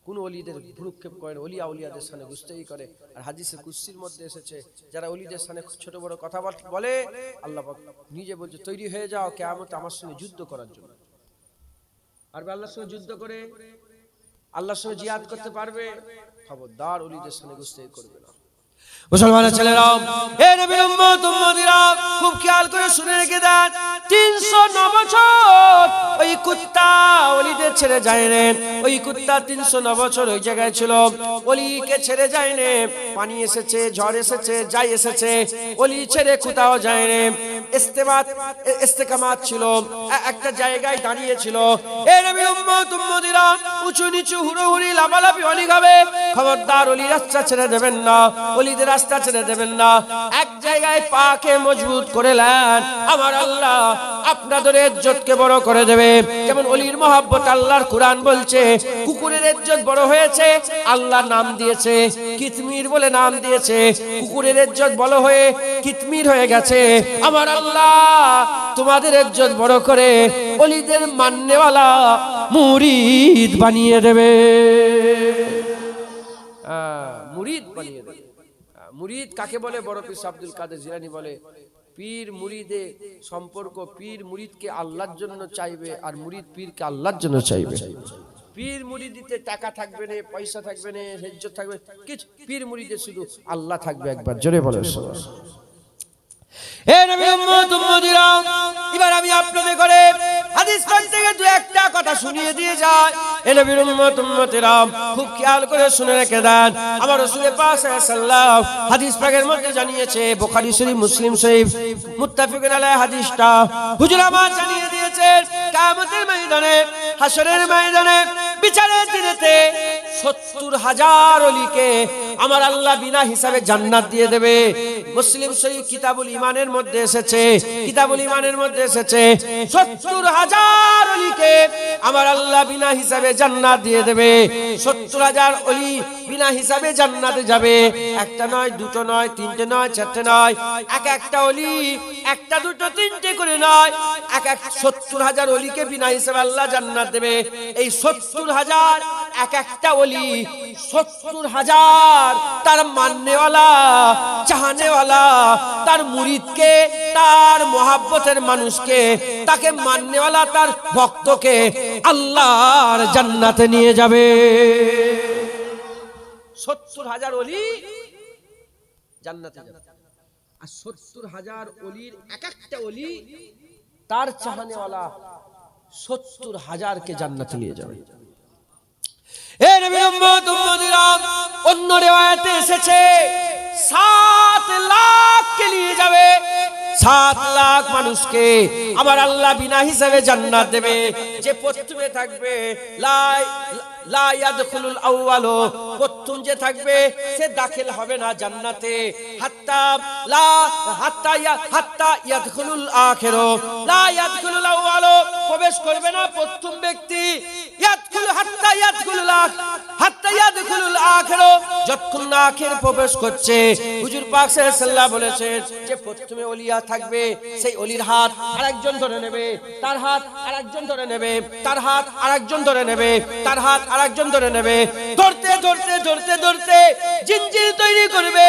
কোন ওলিদের ভ্রুক্ষেপ করেন, ওলিয়া উলিয়াদের সামনে গুস্তাখি করে। আর হাদিসে কুদসির মধ্যে এসেছে, যারা ওলিদের সামনে ছোট বড় কথা বলে, আল্লাহ পাক নিজে বলছে তৈরি হয়ে যাও কিয়ামতে আমার সঙ্গে যুদ্ধ করার জন্য। আর আল্লাহর সঙ্গে যুদ্ধ করে আল্লাহর সঙ্গে জিহাদ করতে পারবে, খবরদার ওলিদের সামনে গুস্তাখি করবে না। মুসলমানের ছেলেরা, হে নবীর উম্মত উম্মতিরা, খুব খেয়াল করে শুনে রেখে দেন, 309 বছর ওই কুত্তা ওলিদের ছেড়ে যায় না। ওই কুত্তা 309 বছর ওই জায়গায় ছিল, ওলিকে ছেড়ে যায় না। পানি এসেছে, ঝড় এসেছে, যাই এসেছে, ওলি ছেড়ে কোথাও যায় না। ইস্তেকামাত ছিল, একটা জায়গায় দাঁড়িয়ে ছিল। এ নবীর উম্মত উম্মতিরা, উঁচু নিচু হুড়োহুড়ি লাফালাফি অলি খাবে, খবরদার ওলি রাস্তা ছেড়ে দেবেন না, ওলিদের রাস্তা ছেড়ে দেবেন না। এক জায়গায় পাকে মজবুত করে নেন, আমার আল্লাহ আপনাদের ইজ্জতকে বড় করে দেবে। যেমন ওলির মহব্বত, আল্লাহর কুরআন বলছে কুকুরের ইজ্জত বড় হয়েছে, আল্লাহ নাম দিয়েছে কিতমির বলে নাম দিয়েছে। কুকুরের ইজ্জত বড় হয়ে কিতমির হয়ে গেছে, আমার আল্লাহ তোমাদের ইজ্জত বড় করে ওলিদের মাননেওয়ালা মুরিদ বানিয়ে দেবে। মুরিদ বানিয়ে দেবে। মুরিদ কাকে বলে? বড় পীর আব্দুল কাদের জিলানী বলে, পীর মুরিদে সম্পর্ক, পীর মুরিদকে আল্লাহর জন্য চাইবে আর মুরিদ পীরকে আল্লাহর জন্য চাইবে। পীর মুরিদিতে টাকা থাকবে না, পয়সা থাকবে না, ইজ্জত থাকবে কিছু, পীর মুরিদে শুধু আল্লাহ থাকবে। একবার জোরে বলেন হে নবীর উম্মত উম্মতিরা, এবার আমি আপনাদের করে হাদিস পাক থেকে দু একটা কথা শুনিয়ে দিয়ে যাই। হে নবীর উম্মত উম্মতিরা, খুব খেয়াল করে শুনে রেখে দেন। আমার রাসূল পাক সাল্লাল্লাহু হাদিস পাকের মধ্যে জানিয়েছে, বুখারী শরীফ, মুসলিম শরীফ, মুত্তাফিকুন আলাইহি হাদিসটা হুজুর আমার জানিয়ে দিয়েছেন, কিয়ামতের ময়দানে, হাশরের ময়দানে, বিচারের দিনেতে 70,000 ওলিকে আমার আল্লাহ বিনা হিসাবে জান্নাত দিয়ে দেবে। মুসলিম শরীফ কিতাবুল ঈমানের মধ্যে এসেছে, কিতাবুল ঈমানের মধ্যে এসেছে 70,000 ওলিকে আমার আল্লাহ বিনা হিসাবে জান্নাত দিয়ে দেবে। 70,000 ওলি বিনা হিসাবে জান্নাতে যাবে। একটা নয়, দুটো নয়, তিনটে নয়, চারটে নয়, এক একটা ওলি একটা দুটো তিনটে করে নয়, এক 70,000 ওলিকে বিনা হিসাবে আল্লাহ জান্নাত দেবে। এই 70,000 এক একটা ওলি 70,000 তার মাননেওয়ালা, চাহনেওয়ালা, তার মুরিদকে, তার মোহাব্বতের মানুষকে, তাকে মাননেওয়ালা তার ভক্তকে আল্লাহর জান্নাতে নিয়ে যাবে। 70,000 ওলি জান্নাতে যাবে। আর 70,000 ওলির এক একটা ওলি তার চাহনেওয়ালা 70,000 কে জান্নাতে নিয়ে যাবে। হে নবীর উম্মত উম্মতিরা, অন্য রিওয়ায়াতে এসেছে 7 লাখ কে নিয়ে যাবে। 7 লাখ মানুষকে আমার আল্লাহ বিনা হিসাবে জান্নাত দেবে। যে প্রথমে থাকবে লা ইয়াদখুলুল আউয়ালু, প্রথম যে থাকবে সে দাখিল হবে না জান্নাতে, হাত্তা ইয়াদখুলুল আখিরু, লা ইয়াদখুলুল আউয়ালু, প্রবেশ করবে না প্রথম ব্যক্তি, হাত্তা ইয়াদখুলুল আখিরু, যতক্ষণ না আখির প্রবেশ করছে। হুজুর পাক সাল্লাল্লাহু বলেছেন যে প্রথমে ওলিয়া থাকবে, সেই ওলির হাত আরেকজন ধরে নেবে, তার হাত আরেকজন ধরে নেবে, তার হাত আরেকজন ধরে নেবে, তার হাত আরেকজন ধরে নেবে, ধরতে ধরতে ধরতে ধরতে জিনজির তৈরি করবে,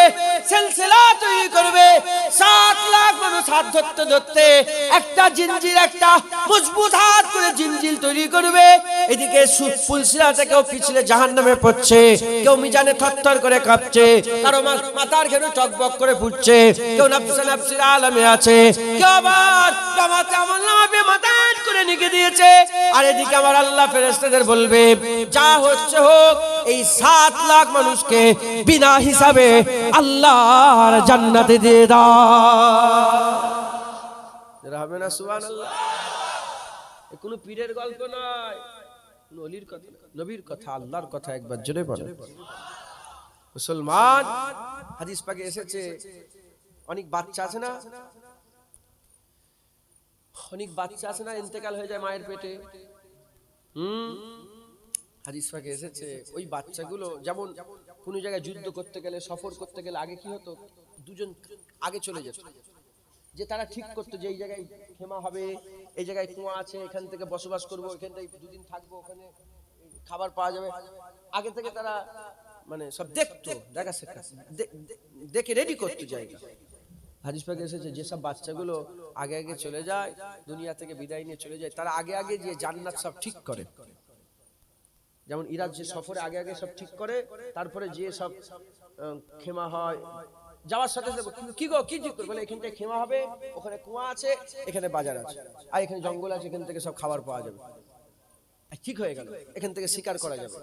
সিলসিলা তৈরি করবে। 7 লাখ মানুষ হাত ধরতে ধরতে একটা জিনজির, একটা মজবুত হাত করে জিনজির তৈরি করবে। এদিকে পুলসিরা থেকে পিছলে জাহান্নামে পড়ছে, কেউ মিজানে থরথর করে কাঁপছে, কারো মাথার ঘেরু টকবক করে ফুটছে, কেউ নাফসে নাফসির আলামে আছে, কেউ আবার জামাতে আমলনামা বেমাদান করে নিকে দিয়েছে। আর এদিকে আমার আল্লাহ ফেরেশতাদের বলবে, যা হচ্ছে হোক, এই 7 লাখ মানুষকে বিনা হিসাবে আল্লাহর জান্নাতে দিয়ে দাও। হবে না সুবহানাল্লাহ? কোনো পীরের গল্প নয়, ওলির কথা, নবীর কথা, আল্লাহর কথা। একবার জোরে বলেন মুসলমান। হাদিস পাকে এসেছে, অনেক বাচ্চা আছে না, অনেক বাচ্চা আছে না, ইন্তেকাল হয়ে যায় মায়ের পেটে। হাদিস পাকে এসেছে ওই বাচ্চাগুলো যেমন কোন জায়গায় যুদ্ধ করতে গেলে, সফর করতে গেলে আগে কি হতো, দুজন আগে চলে যেত, যে তারা ঠিক করতো যে এই জায়গায় খেমা হবে, এই জায়গায় কুয়া আছে, এখান থেকে বসবাস করবো, এখান থেকে 2 দিন থাকবো, ওখানে খাবার পাওয়া যাবে। আগে থেকে তারা মানে সব দেখতো, দেখে রেডি করতো জায়গা। হাদিস পাকে এসেছে যেসব বাচ্চাগুলো আগে আগে চলে যায়, দুনিয়া থেকে বিদায় নিয়ে চলে যায়, তারা আগে আগে যে জান্নাত সব ঠিক করে। যেমন ইরাক যে সফরে আগে আগে সব ঠিক করে, তারপরে যে সব খেমা হয়, যাওয়ার সাথে সাথে কি গো কি জিজ্ঞেস বলে এখানটায় খেমা হবে, ওখানে কুয়া আছে, এখানে বাজার আছে, আর এখানে জঙ্গল আছে, এখান থেকে সব খাবার পাওয়া যাবে। ঠিক হয়ে গেল, এখান থেকে শিকার করা যাবে।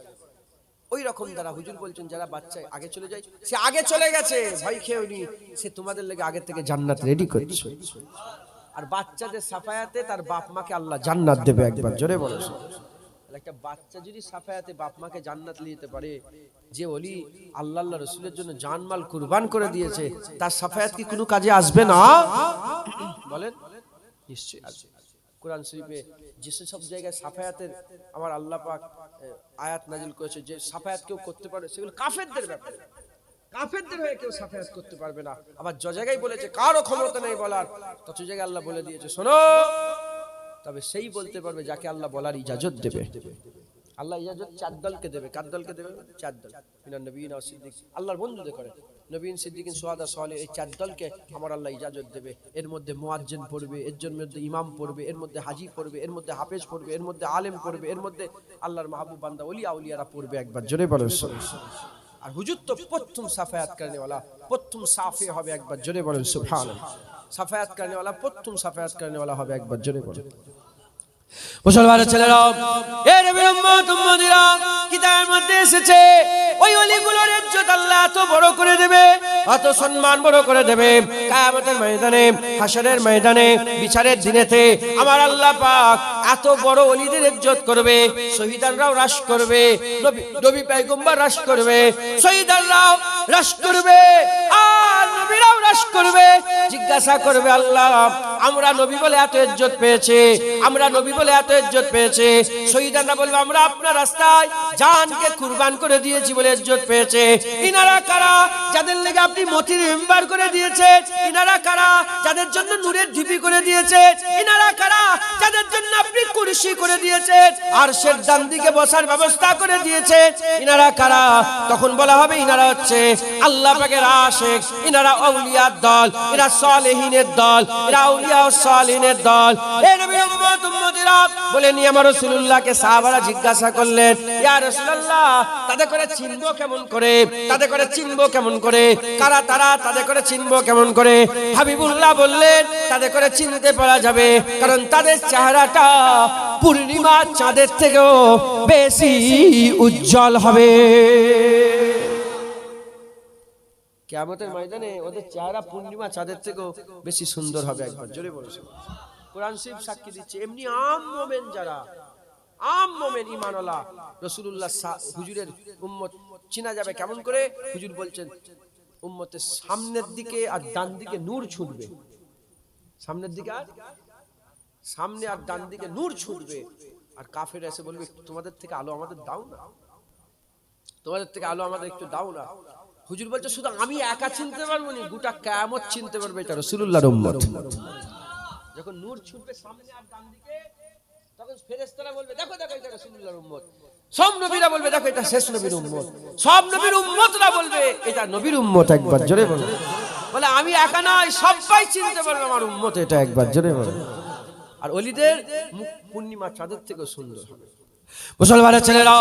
ওই রকম যারা হুজুর বলছেন যারা বাচ্চা আগে চলে যায়, সে আগে চলে গেছে ভয় খেয়েনি, সে তোমাদের লেগে আগের থেকে জান্নাত রেডি করছে। আর বাচ্চাদের সাফায়াতে তার বাপ মাকে আল্লাহ জান্নাত দেবে। একবার জোরে বলো। একটা বাচ্চা যদি সাফায়াতে বাপ মাকে জান্নাত নিতে পারে, যে ওলি আল্লাহ আল্লাহ রসুলের জন্য জানমাল কুরবান করে দিয়েছে, তার সাফায়াত কি কোনো কাজে আসবে না? বলেন নিশ্চয়ই আসবে। কোরআন শরীফে যে সব জায়গায় সাফায়াতের আমার আল্লাহ পাক আয়াত নাজিল করেছে, যে সাফায়াত কেউ করতে পারে সেগুলো কাফেরদের ব্যাপারে, কাফেরদের হয়ে কেউ সাফায়াত করতে পারবে না। আবার যে জায়গায় বলেছে কারো ক্ষমতা নেই বলার, তত জায়গায় আল্লাহ বলে দিয়েছে শোনো, তবে সেই বলতে পারবে যাকে আল্লাহ বলার ইজাজত দেবে। আল্লাহ ইজাজত 4 দলকে দেবে। কার দলকে দেবে? 4 দল। মিনান নবীন ও সিদ্দিক, আল্লাহর বন্ধুদের করে নবীন, সিদ্দিকিন, শুহাদা, সালেহ, এই 4 দলকে আমার আল্লাহ ইজাজত দেবে। এর মধ্যে মুয়াজ্জিন পড়বে, এর মধ্যে ইমাম পড়বে, এর মধ্যে হাজি পড়বে, এর মধ্যে হাফেজ পড়বে, এর মধ্যে আলেম পড়বে, এর মধ্যে আল্লাহর মাহবুব বান্দা ওলি আউলিয়ারা পড়বে। একবার জোরে বলেন। আর হুজুর তো প্রথম সাফায়াত করনে वाला, প্রথম সাফে হবে। একবার জোরে বলেন সুবহানাল্লাহ। সাফায়াত করনে वाला, প্রথম সাফায়াত করনে वाला হবে। একবার জোরে বলেন। মুসলমানের ছেলেরা, এ নবীর উম্মত উম্মতিরা, কিতাবের মধ্যে এসেছে ওই ওলিগুলোর ইজ্জত আল্লাহ এত বড় করে দেবে, এত সম্মান বড় করে দেবে, কিয়ামতের ময়দানে, হাশরের ময়দানে, বিচারের দিনেতে আমার আল্লাহ পাক এত বড় ওলিদের ইজ্জত করবে। শহীদানরাও রাশ করবে, নবী পয়গম্বর রাশ করবে, শহীদানরাও রাশ করবে, আর নবীরাও রাশ করবে। জিজ্ঞাসা করবে আল্লাহ, আমরা নবী বলে এত ইজ্জত পেয়েছে, আমরা নবী বলে এত ইজ্জত পেয়েছে। শহীদানরা বলবে আমরা আপনার রাস্তায় জানকে কুরবান করে দিয়েছি বলে ইজ্জত পেয়েছে। ইনারা কারা? যাদের লেগে আপনি মতির মেম্বার করে দিয়েছেন। ইনারা কারা? যাদের জন্য নূরের ঢিপি করে দিয়েছেন। ইনারা কারা? যাদের জন্য আপনি কুরসি করে দিয়েছেন, আরশের ডান দিকে বসার ব্যবস্থা করে দিয়েছেন। ইনারা কারা? তখন বলা হবে ইনারা হচ্ছে আল্লাহ পাকের আশিক, ইনারা আউলিয়ার দল, এরা সালেহিনের দল, এরা আউলিয়া ও সালেহিনের দল। এ নবীর উম্মত উম্মতিরা বলে নিয়ে আমার রাসূলুল্লাহকে সাহাবারা জিজ্ঞাসা করলেন, ইয়া রাসূলুল্লাহ, তাদের করে চিনবো কেমন করে? তাদের করে চিনবো কেমন করে? কারা তারা? তাদের করে চিনবো কেমন করে? হাবিবুল্লাহ বললেন, তাদের করে চিনতে পারা যাবে, কারণ তাদের চেহারাটা পূর্ণিমা চাঁদের থেকেও বেশি উজ্জ্বল হবে। কিয়ামতের ময়দানে ওদের চেহারা পূর্ণিমা চাঁদের থেকেও বেশি সুন্দর হবে। একবার জোরে বলেছে। কোরআন শরীফ সাক্ষী দিচ্ছে। এমনি আম মোমেন যারা, আম মোমেন ঈমানওয়ালা, রাসূলুল্লাহ হুজুরের উম্মত চিনা যাবে কেমন করে? হুজুর বলছেন উম্মতের সামনের দিকে আর ডান দিকে নূর ছুটবে, সামনের দিকে আর সামনে আর ডান দিকে নূর ছুটবে। আর কাফেররা এসে বলবে তোমাদের থেকে আলো আমাদের দাও না, তোমাদের থেকে আলো আমাদের একটু দাও না। হুজুর বলছে শুধু আমি একা চিনতে পারবো না, গোটা কিয়ামত চিনতে পারবে এটা রাসূলুল্লাহর উম্মত। যখন নূর ছুটবে সামনে আর ডান দিকে, তখন ফেরেশতারা বলবে দেখো দেখো এটা রাসূলুল্লাহর উম্মত। সব নবীরা বলবে দেখো এটা শেষ নবীর উম্মত। সব নবীর উম্মতরা বলবে এটা নবীর উম্মত। একবার জোরে বলো। বলে আমি একা নয়, সবাই চিনতে পারবে আমার উম্মত এটা। একবার জোরে বলো। আর ওলিদের মুখ পূর্ণিমা চাঁদের থেকে সুন্দর হবে। মুসলমানের ছেলেরা,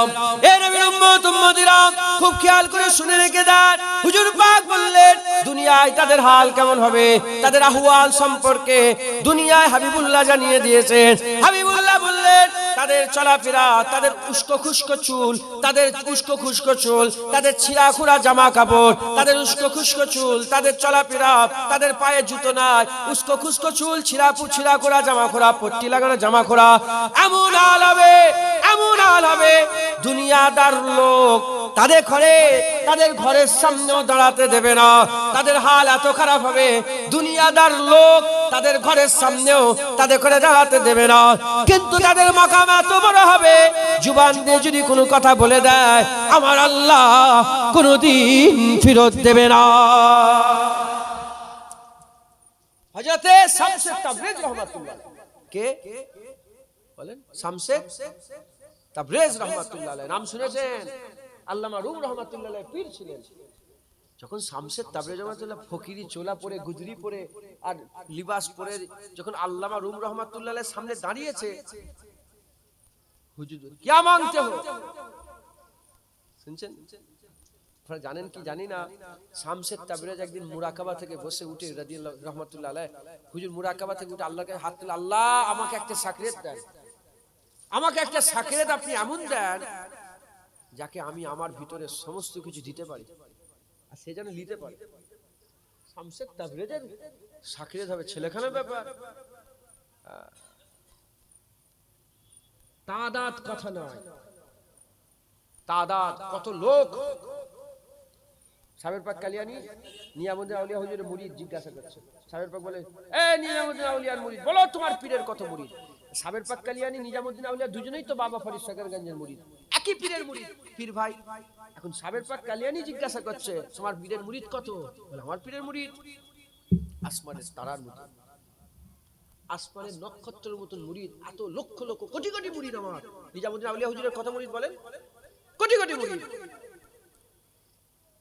এ নবীর উম্মত উম্মতিরা, খুব খেয়াল করে শুনে রেখে দেন। হুজুর পাক বললেন দুনিয়ায় তাদের হাল কেমন হবে, তাদের আহওয়াল সম্পর্কে দুনিয়ায় হাবিবুল্লাহ জানিয়ে দিয়েছেন। হাবিবুল্লাহ বললেন তাদের চলাফেরা, তাদের উস্কো খুস্কো চুল, তাদের উস্কো খুস্কো চুল, তাদের ছিঁড়া খুঁড়া জামা কাপড়, তাদের উস্কো খুস্কো চুল, তাদের চলাফেরা, তাদের পায়ে জুতো নাই, উস্কো খুস্কো চুল, ছিঁড়া খোড়া জামা খোড়া, পট্টি লাগানো জামা খোড়া, এমন হাল হবে, এমন হাল হবে দুনিয়াদার লোক তাদের ঘরের সামনেও দাঁড়াতে দেবে না। তাদের হাল এত খারাপ হবে দুনিয়াদার লোক তাদের ঘরের সামনেও তাদের করে দাঁড়াতে দেবে না। কিন্তু তাদের মাকাম এত বড় হবে, জুবান দিয়ে যদি কোনো কথা বলে দেয় আমার আল্লাহ কোনোদিন ফেরত দেবে না। হযরতে শামসে তাবরিজ রাহমাতুল্লাহ কে বলেন? শামসে তাবরিজ রাহমাতুল্লাহ আলাইহি নাম শুনেছেন? আল্লামা রুম রাহমাতুল্লাহ আলাইহি পীর ছিলেন। যখন শামসে তাবরিজ রাহমাতুল্লাহ ফকিরি চোলা পরে, গুজরি পরে আর লিবাস পরে যখন আল্লামা রুম রাহমাতুল্লাহ আলাইহির সামনে দাঁড়িয়েছে, হুজুর क्या मांगते हो? শুনছেন? আপনারা জানেন কি জানি না, শামসের তাবরেজ একদিন মুরাকাবা থেকে বসে উঠে রাদিয়াল্লাহু রাহমাতুল্লাহ আলাইহি, হুজুর মুরাকাবা থেকে উঠে আল্লাহকে হাত তুলে, আল্লাহ আমাকে একটা সাকরিয়াত দেন, আমাকে একটা সাকরিয়াত আপনি এমন দেন যাকে আমি আমার ভিতরে সমস্ত কিছু দিতে পারি আর সে যেন নিতে পারে। শামসের তাবরেজের সাকরিয়াত হবে ছেলেখানার ব্যাপার, তাদাত কথা নয়, তাদাত কত লোক। সাবের পাক কালিয়ানি নিয়ামুদ্দিন আউলিয়া হুজুরের মুরিদ জিজ্ঞাসা করছে, সাবের পাক বলে, এ নিয়ামুদ্দিন আউলিয়ার মুরিদ, বলো তোমার পীরের কত মুরিদ? সাবের পাক কালিয়ানি নিজামুদ্দিন আউলিয়া দুজনেই তো বাবা ফরিদ সাগরগঞ্জের মুরিদ, একই পীরের মুরিদ, পীর ভাই। এখন সাবের পাক কালিয়ানি জিজ্ঞাসা করছে, তোমার পীরের মুরিদ কত? বলে আমার পীরের মুরিদ আসমানের তারার মতো, আসমানের নক্ষত্রের মতন মুরিদ, এত লক্ষ লক্ষ কোটি কোটি মুরিদ আমার। নিজামুদ্দিন আউলিয়া হুজুরের কত মুরিদ বলেন? কোটি কোটি মুরিদ।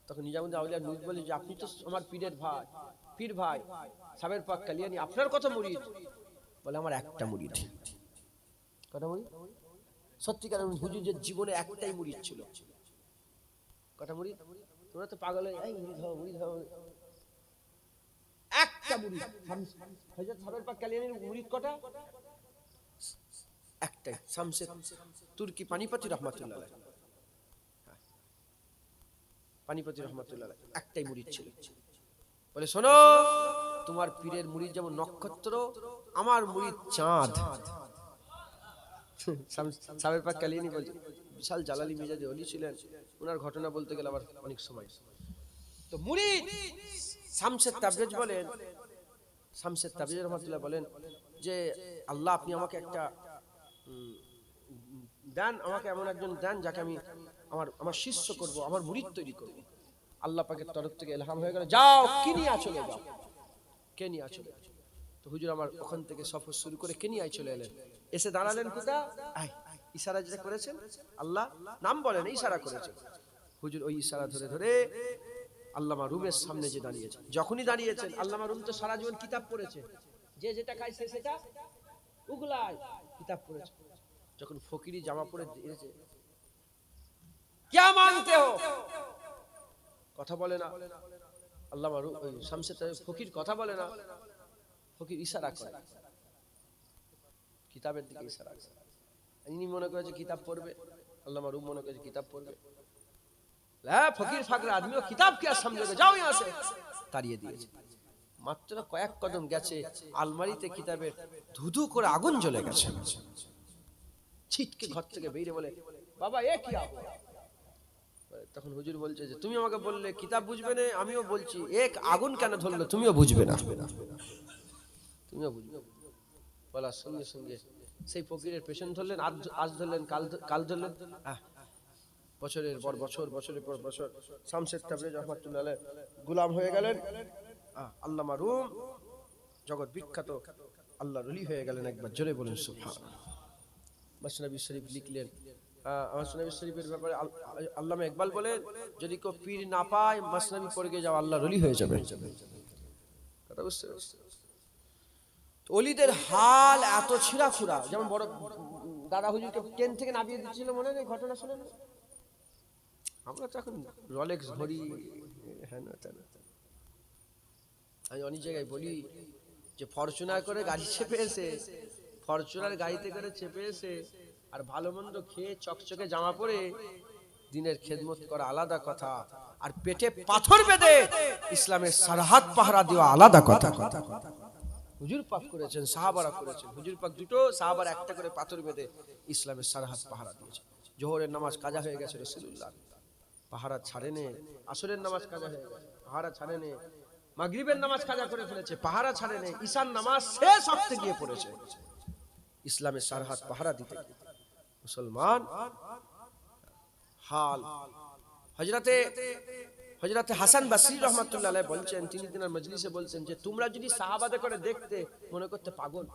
তখন নিজামুদ্দিন আউলিয়া মুরিদ বলে যে আপনি তো আমার পীরের ভাই, পীর ভাই সাবের পাক কালিয়ানি, আপনার কত মুরিদ? বলে আমার একটা মুরিদ। কটা মুরিদ? সত্যিকার হুজুরের জীবনে একটাই মুরিদ ছিল। কটা মুরিদ? তোমরা তো পাগল হয়ে এই মুরিদ হও মুরিদ হও, একটা মুরিদ। হযরত সাবের পাক কালিয়ানির মুরিদ কটা? একটাই, শামসে তুর্কি পানিপতি রহমাতুল্লাহ আলাইহি, পানিপতি রহমাতুল্লাহ আলাইহি একটাই মুরিদ ছিল। বলে শোনো, তোমার পীরের মুরিদ যেমন নক্ষত্র, আমার মুরিদ চাঁদ। সাবের পাক কালিয়ানি বলছে, বিশাল জালালি মেজাজে ওলি ছিলেন, ওনার ঘটনা বলতে গেলে আবার অনেক সময়। তো মুরিদ শামসের তাবরেজ বলেন, শামসের তাবরেজ রহমাতুল্লাহ বলেন যে আল্লাহ আপনি আমাকে একটা দেন, আমাকে এমন একজন দেন যাকে আমি আমার শিষ্য করব, আমার মুরিদ তৈরি করব। আল্লাহ পাকের তরফ থেকে ইলহাম হয়ে গেল, যাও কেনিয়া চলে যাও, কেনিয়া চলে। তো হুজুর আমার ওখান থেকে সফর শুরু করে কেনিয়ায় চলে এলেন। এসে দাঁড়ালেন কোথা? ইশারা যেটা করেছেন আল্লাহ, নাম বলেন, ইশারা করেছেন। হুজুর ওই ইশারা ধরে ধরে আল্লামা রুমের সামনে যে দাঁড়িয়েছেন। যখনই দাঁড়িয়েছেন, আল্লামা রুম তো সারা জীবন কিতাব পড়েছে, যে যেটা খায় সে সেটা উগলায়, কিতাব পড়েছে। যখন ফকিরি জামা পরে দিয়েছে, क्या मांगते हो, কথা বলে না আল্লামা রুম, ওই শামসের ফকির কথা বলে না, ফকির ইশারা করে, কিতাবের দিকে ইশারা করে। ইনি মনে করেছে কিতাব পড়বে, আল্লামা রুম মনে করেছে কিতাব পড়বে। হ্যাঁ, ফকির ফাকর আদমিও কিতাব কি আর সমঝোগে, যাও यहाँ से, তাড়িয়ে দিয়েছে। মাত্র কয়েক কদম গেছে, আলমারিতে কিতাবের ধুধু করে আগুন জ্বলে গেছে। ছিটকে ঘর থেকে বেরিয়ে বলে, বাবা এ কি আগুন? তখন হুজুর বলছে যে তুমি আমাকে বললে কিতাব বুঝবে না, আমিও বলছি এক আগুন কেন ধরলো, তুমিও বুঝবে না, তুমিও বুঝবে। বলার সঙ্গে সঙ্গে সেই ফকিরের পেছন ধরলেন, আজ ধরলেন, কাল ধরলেন, বছরের পর বছর, বছরের পর বছর শামসের তাবরেজ রহমাতুল্লাহ আলাইহি গোলাম হয়ে গেলেন। আল্লামা রুম জগৎ বিখ্যাত আল্লাহর ওলি হয়ে গেলেন। একবার জোরে বলেন সুবহানাল্লাহ। মসনবী শরীফ লিখলেন। মসনবী শরীফের ব্যাপারে আল্লামা ইকবাল বলেন, যদি কেউ পীর না পায় মসনবী পড়ে গিয়ে যাও, আল্লাহর ওলি হয়ে যাবে। কথা বুঝতে পারছেন? ওলিদের হাল এত ছিঁড়াছুড়া, যেমন বড় দাদা হুজুরকে ট্রেন থেকে নামিয়ে দিচ্ছিল, মনে নেই ঘটনা শুনেন? আমরা তো এখন রলেক্স ঘড়ি, হ্যাঁ না, আমি অনেক জায়গায় বলি যে ফরচুনার করে গাড়ি চেপে এসে, ফরচুনার গাড়িতে করে চেপে এসে আর ভালো মন্দ খেয়ে চকচকে জামা পরে দিনের খেদমত করা আলাদা কথা, আর পেটে পাথর বেঁধে ইসলামের সরহদ পাহারা দেওয়া আলাদা কথা। হুজুর পাক করেছেন, সাহাবারা করেছেন। হুজুর পাক দুটো, সাহাবারা একটা করে পাথর বেঁধে ইসলামের সরহদ পাহারা দিয়েছে। জোহরের নামাজ কাজা হয়ে গেছে, রাসূলুল্লাহ পাহারা ছাড়েনে। আসরের নামাজ কাজা হয়ে গেছে, পাহারা ছাড়েনে। মাগরিবের নামাজ কাজা করে ফেলেছে, পাহারা ছাড়েনে। ঈশার নামাজ শেষ ওয়াক্তে গিয়ে পড়েছে ইসলামের সরহদ পাহারা দিতে। মুসলমান হাল। হযরতে হাসান বসরি রহমাতুল্লাহ আলাইহি বলছেন, তিনি তিনার মজলিসে বলছেন যে তোমরা যদি সাহাবাদের করে দেখতে মনে করতে পাগল,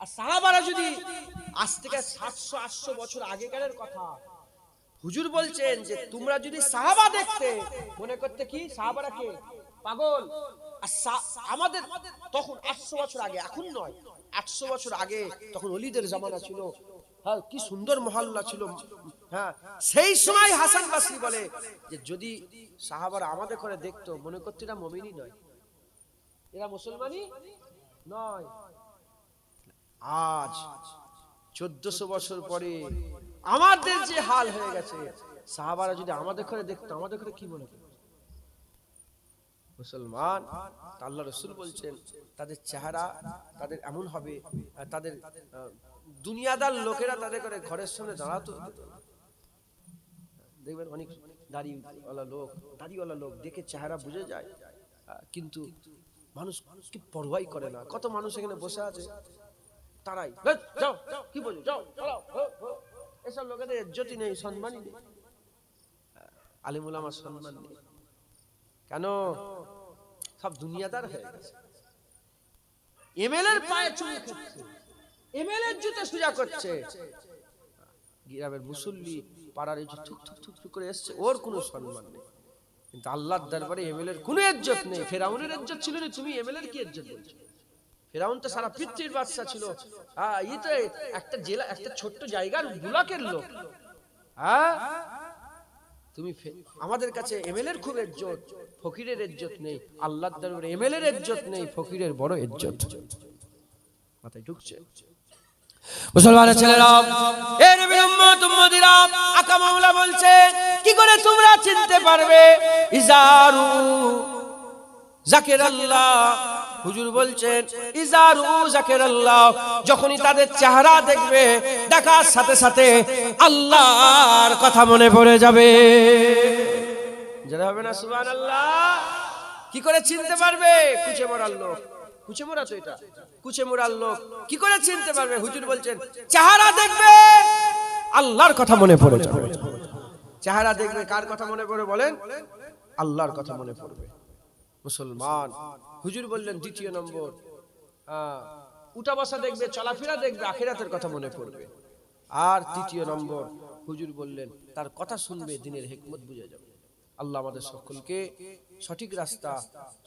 আর সাহাবারা যদি আজ থেকে 700-800 বছর আগেকার কথা, হুজুর বলছেন যে তোমরা যদি সাহাবা দেখতে মনে করতে কি সাহাবারা কে পাগল। আর আমাদের তখন 800 বছর আগে, এখন নয়, 800 বছর আগে তখন ওলিদের জামানা ছিল। হ্যাঁ, কি সুন্দর মহল্লা ছিল। হ্যাঁ, সেই সময় হাসান বসরি বলে যে যদি সাহাবারা আমাদের করে দেখতো মনে করতো এরা মুমিনই নয়, এরা মুসলমানই নয়। আজ 1400 বছর পরে আমাদের যে হাল হয়ে গেছে, সাহাবারা যদি আমাদের করে দেখতো আমাদের করে কি মনে করতো মুসলমান। আল্লাহ রাসূল বলছেন তাদের চেহারা তাদের এমন হবে, তাদের দুনিয়াদার লোকেরা তাদের করে ঘরের সামনে দাঁড়াতো। দেখবেন অনেক দাড়িওয়ালা লোক দেখে চেহারা বুঝে যায়, কিন্তু মানুষ কি পরোয়াই করে না। কত মানুষ এখানে বসে আছে, তারাই যাও কি বলছো, যাও এসব লোকেদের ইজ্জতই নেই, সম্মানই নেই। আলিম উলামার সম্মান নেই কেন? সব দুনিয়াদার হয়ে গেছে। এমএলএর পায়ে চুমু খাচ্ছে, এমএলএর জুতো সোজা করছে, গ্রামের মুসল্লি পাড়ার এই যে থুক থুক থুক থুক করে এসছে, ওর কোনো সম্মান নেই। কিন্তু আল্লাহর দরবারে এমএলএর কোনো ইজ্জত নেই। ফেরাউনের ইজ্জত ছিল না, তুমি এমএলএর কি ইজ্জত বলছো? ফেরাউন তো সারা পৃথিবীর বাদশা ছিল। এই তো একটা জেলা, একটা ছোট্ট জায়গার ব্লকের লোক। তুমি আমাদের কাছে এমএলএর খুব ইজ্জত, ফকিরের ইজ্জত নেই। আল্লাহর দরবারে এমএলএর ইজ্জত নেই, ফকিরের বড় ইজ্জত। মাথায় ঢুকছে? মুসলমানের ছেলেরা, এ নবীর উম্মত উম্মতিরা, আকা মাওলা বলছে কি করে তোমরা চিনতে পারবে? ইজারু যাকিরাল্লাহ, হুজুর বলছেন ইজারু যাকিরাল্লাহ, যখনই তাদের চেহারা দেখবে, দেখার সাথে সাথে আল্লাহর কথা মনে পড়ে যাবে। যারা হবে না সুবহানাল্লাহ। কি করে চিনতে পারবে? কুচে মরার লোক, কুচে মরা তো এটা, কুচে মরার লোক কি করে চিনতে পারবে? হুজুর বলছেন চেহারা দেখবে, আল্লাহর কথা মনে পড়ে যাবে। চেহারা দেখবে, কার কথা মনে পড়ে বলেন? আল্লাহর কথা মনে পড়বে। মুসলমান, হুজুর বললেন দ্বিতীয় নম্বর, উঠা বসা দেখবে, চলাফেরা দেখবে, আখিরাতের কথা মনে পড়বে। আর তৃতীয় নম্বর, হুজুর বললেন তার কথা শুনবে, দিনের হিকমত বুঝে যাবে। আল্লাহ আমাদের সকলকে সঠিক রাস্তা,